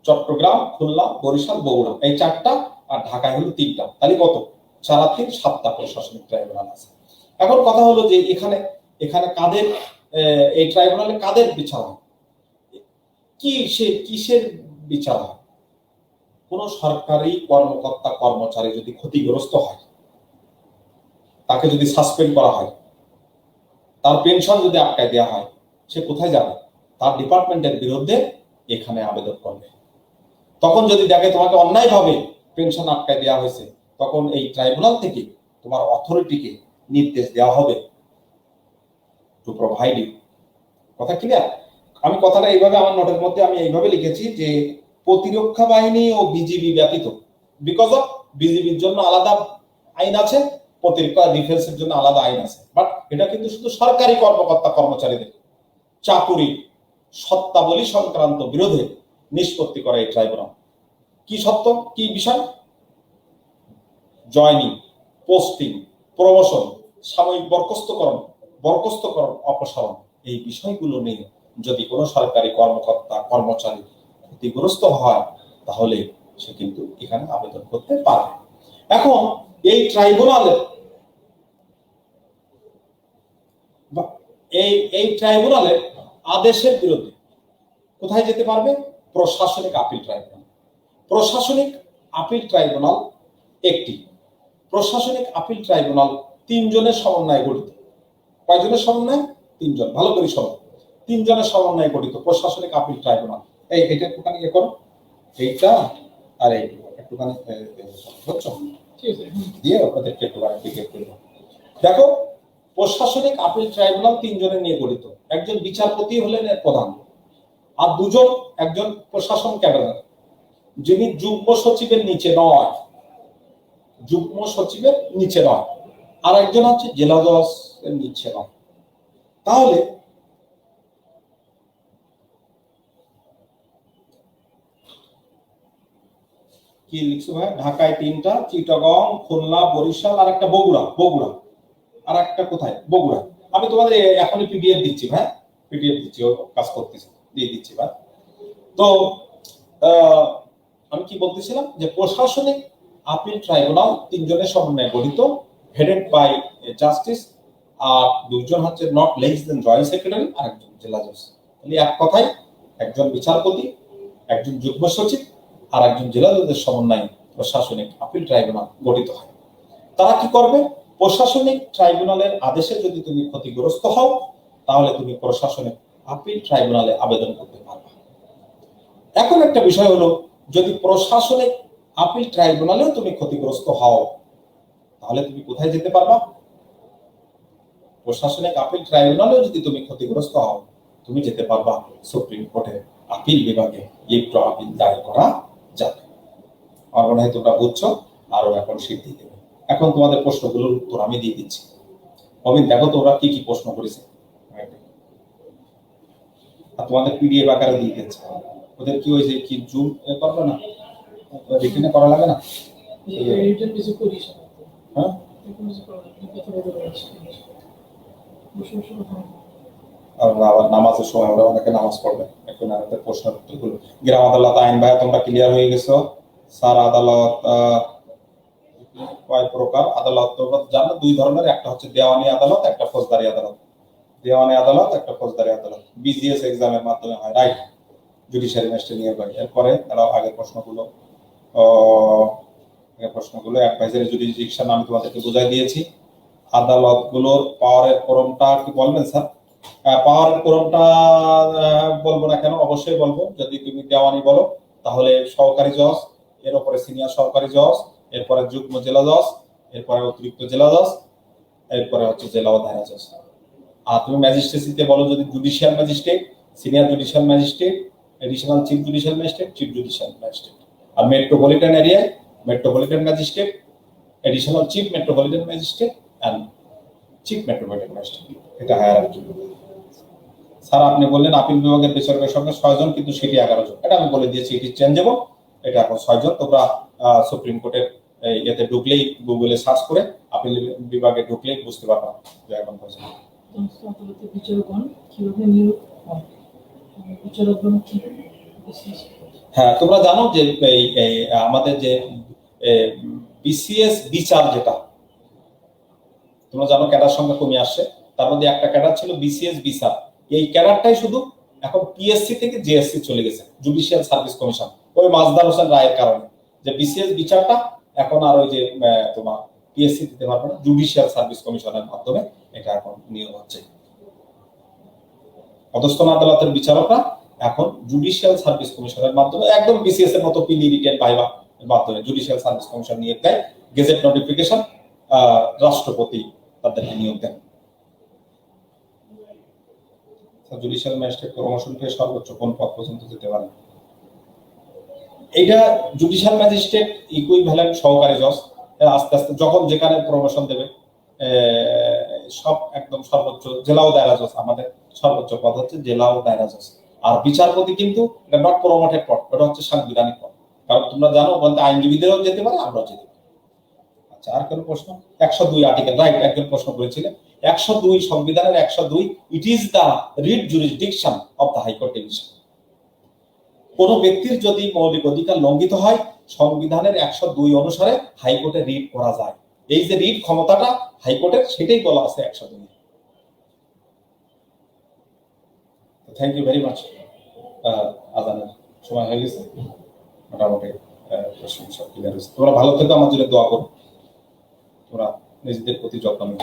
চট্টগ্রাম, খুলনা, বরিশাল, বগুড়া, এই 4টা, আর ঢাকায় হলো 3টা। তাহলে কত? 4 আর 3 7টা প্রশাসনিক ট্রাইব্যুনাল আছে। এখন কথা হলো যে এখানে কাদের, এই ট্রাইব্যুনালে কাদের বিচার হয়, কিসের বিচার হয়? কোন সরকারি কর্মকর্তা কর্মচারী যদি ক্ষতিগ্রস্ত হয়, তাকে যদি সাসপেন্ড করা হয়, তার পেনশন যদি আটকায় দেওয়া হয়, সে কোথায় যাবে? তার ডিপার্টমেন্টের বিরুদ্ধে এখানে আবেদন করবে। তখন যদি দেখে তোমাকে অন্যায়ভাবে পেনশন আটকায় দেওয়া হয়েছে, তখন এই ট্রাইব্যুনাল থেকে তোমার অথরিটিকে নির্দেশ দেওয়া হবে টু প্রোভাইড ইউ। কথা ক্লিয়ার? আমি কথাটা এইভাবে আমার নোটের মধ্যে আমি এইভাবে লিখেছি যে প্রতিরক্ষা বাহিনী ও বিজিবি ব্যতীত, বিকজ অফ বিজিবির জন্য আলাদা আইন আছে, প্রতিরক্ষা ডিফেন্সের জন্য আলাদা আইন আছে, বাট এটা কিন্তু শুধু সরকারি কর্মকর্তা কর্মচারীদের চাকুরি সত্তাবলী সংক্রান্ত বিরোধে নিষ্পত্তি করে এই ট্রাইব্যুনাল। কি সত্য, কি বিষয়? জয়নিং, পোস্টিং, প্রমোশন, সাময়িক বরখাস্তকরণ, অপসারণ, এই বিষয়গুলো নিয়ে যদি কোনো সরকারি কর্মকর্তা কর্মচারী ক্ষতিগ্রস্ত হয়, তাহলে সে কিন্তু এখানে আবেদন করতে পারে। এখন এই ট্রাইব্যুনালের আদেশের বিরুদ্ধে কোথায় যেতে পারবে? প্রশাসনিক আপিল ট্রাইব্যুনাল। প্রশাসনিক আপিল ট্রাইব্যুনাল একটি। প্রশাসনিক আপিল ট্রাইব্যুনাল 3 জনের সমন্বয়ে গঠিত। কয়জনের সমন্বয়? 3 জন। ভালো করে শোনো, 3 জনের সমন্বয়ে গঠিত প্রশাসনিক আপিল ট্রাইব্যুনাল। এটা একটুখানি করো, এইটা আর এইটা একটুখানি বুঝছো দিয়ে ওদেরকে একটুখানি টিকেট করবো। দেখো প্রশাসনিক আপিল ট্রাইব্যুনাল 3 জনের নিয়ে গঠিত। একজন বিচারপতি হলেন এর প্রধান, আর 2 জন, একজন প্রশাসন ক্যাডার যিনি যুগ্ম সচিবের নিচে নয়, যুগ্ম সচিবের নিচে নয়, আর একজন হচ্ছে জেলা জজ এর নিচে নয়। তাহলে কি লিখছো ভাই? ঢাকায় 3টা, চিটাগং, খুলনা, বরিশাল আর একটা বগুড়া। বগুড়া আর একটা কোথায়? বগুড়া। আমি তোমাদের এখনই পিডিএফ দিচ্ছি ভাই, পিডিএফ দিচ্ছি, ও কাজ করতেছি, দিয়ে দিচ্ছি ভাই। তো আমি কি বলতেছিলাম যে প্রশাসনিক আপিল ট্রাইব্যুনাল 3 জনের সমন্বয়ে গঠিত, হেডেড বাই জাস্টিস, আর 2 জন হচ্ছে not less than joint secretary আর একজন জেলা জজ। তাহলে এক কথায় একজন বিচারপতি, একজন যুগ্ম সচিব আর একজন জেলা জজের সমন্বয়ে প্রশাসনিক আপিল ট্রাইব্যুনাল গঠিত হয়। তারা কি করবে? প্রশাসনিক ট্রাইব্যুনালের আদেশে যদি তুমি ক্ষতিগ্রস্ত হও, তাহলে তুমি প্রশাসনিক আপিল ট্রাইব্যুনালে আবেদন করতে পারবে। এখন একটা বিষয় হলো, যদি প্রশাসনিক আপিল ট্রাইব্যুনালেও তুমি ক্ষতিগ্রস্ত হও, তাহলে তুমি কোথায় যেতে পারবা? প্রশাসনিক আপিল ট্রাইব্যুনালেও যদি তুমি ক্ষতিগ্রস্ত হও, তুমি যেতে পারবা সুপ্রিম কোর্টের আপিল বিভাগে লিভ টু আপিল দায়ের করা যাবে। আমার মনে হয় তোমরা বুঝছো, আরো এখন সিদ্ধি দেবে। এখন তোমাদের প্রশ্নগুলোর উত্তর আমি দিয়ে দিচ্ছি। অবিন, দেখো তোমরা কি কি প্রশ্ন করেছে, আর তোমাদের পিডিএফ আকারে দিয়ে দিচ্ছে। ওদের কি হয়েছে, কি জুম করবে না, রিটেনে করা লাগে না? হ্যাঁ, আবার নামাজের সময় আমরা অনেকে নামাজ পড়বে। এখন আমাদের প্রশ্নের উত্তরগুলো, গ্রাম আদালত আইন ভাই তোমরা ক্লিয়ার হয়ে গেছো? স্যার আদালত কয় প্রকার? আদালত তোমরা জানো 2 ধরনের, একটা হচ্ছে দেওয়ানি আদালত, একটা ফৌজদারি আদালত। দেওয়ানি আদালত, একটা ফৌজদারি আদালত। বিজিএস এক্সামের মাধ্যমে হয়, রাইট? জুডিশিয়ারি ম্যাজিস্ট্রেট নিয়োগ হয়। এরপরে তারাও আগের প্রশ্নগুলো অ্যাডভাইজারি জুডিশিয়াল আমি তোমাদেরকে বুঝাই দিয়েছি। আদালতগুলোর পাওয়ারের ক্রমটা কি বলবেন স্যার? পাওয়ারের ক্রমটা বলবো না কেন, অবশ্যই বলবো। যদি তুমি দেওয়ানি বলো, তাহলে সহকারী জজ, এর উপরে সিনিয়র সহকারী জজ, এরপরে যুগ্ম জেলা জজ, এরপরে অতিরিক্ত জেলা জজ, এরপরে হচ্ছে জেলা ও দায়রা জজ। আর তুমি ম্যাজিস্ট্রেসিতে বলো যদি judicial magistrate, senior judicial magistrate, additional chief judicial magistrate, chief judicial magistrate. আর মেট্রোপলিটন এরিয়ায় metropolitan magistrate, additional chief metropolitan magistrate and chief metropolitan magistrate. এটা হায়ারার্কি। স্যার আপনি বললেন আপিল বিভাগের বিচারকের সঙ্গে 6 জন, কিন্তু সেটি 11 জন। এটা আমি বলে দিয়েছি, এটি চেঞ্জেবল। এটা এখন 6 জন। তোমরা সুপ্রিম কোর্টের এতে ঢুকলেই, গুগলে সার্চ করে আপিল বিভাগে ঢুকলেই বুঝতে পারবা যে এখন কয়জন। হ্যাঁ, তোমরা জানো যে আমাদের যে বিসিএস বিচার, যেটা তোমরা জানো ক্যাডার সংখ্যা কমে আসছে, তার মধ্যে একটা ক্যাডার ছিল বিসিএস বিচার। এই ক্যাডারটাই শুধু এখন পিএসসি থেকে জিএসসি চলে গেছে, জুডিশিয়াল সার্ভিস কমিশন, ওই মাজদার হোসেন রায়ের কারণে। যে বিসিএস বিচারটা এখন আর ওই যে তোমার পিএসসি দিতে পারবে না, জুডিশিয়াল সার্ভিস কমিশনের মাধ্যমে এটা এখন নিয়োগ হচ্ছে। অধস্তন আদালতের বিচারকরা এখন জুডিশিয়াল সার্ভিস কমিশনের মাধ্যমে, একদম বিসিএস এর মতো পিলি রিটেন ভাইবা মাধ্যমে জুডিশিয়াল সার্ভিস কমিশন নিয়োগ দেয়। গেজেট নোটিফিকেশন রাষ্ট্রপতি তাদেরকে নিয়োগ দেন। জুডিশিয়াল ম্যাজিস্ট্রেট প্রমোশন পেয়ে সর্বোচ্চ কোন পদ পর্যন্ত যেতে পারে? এইটা জুডিশিয়াল ম্যাজিস্ট্রেট ইকুইভ্যালেন্ট সহকারী জজ। আস্তে আস্তে যখন যেখানে প্রমোশন দেবে, সব একদম সর্বোচ্চ জেলা ও দায়রা জজ। আমাদের সর্বোচ্চ পদ হচ্ছে জেলা ও দায়রা জজ। আর বিচারপতি কিন্তু এটা নট প্রমোটেড পদ, এটা হচ্ছে সাংবিধানিক পদ। কারণ তোমরা জানো বলতে আইনজীবীদেরও যেতে পারে, আমরাও যেতে পারি। আচ্ছা, আর কোন প্রশ্ন? 102 আর্টিকেল, রাইট, একজন প্রশ্ন করেছিলেন। 102 সংবিধানের 102, ইট is the writ jurisdiction of the high court division. কোন ব্যক্তির যদি মৌলিক অধিকার লঙ্ঘিত হয়, সংবিধানের 102 অনুসারে হাইকোর্টে রিট করা যায়। এই যে রিট ক্ষমতাটা হাইকোর্টের, সেটাই বলা আছে 102। Thank you very much. আজানের সময় হয়ে গেছে, মোটামুটি প্রশ্ন সব ক্লিয়ার হয়েছে। তোমরা ভালো থেকো, আমার জন্য দোয়া করো। তোমরা নিজেদের প্রতি যত্ন নিও।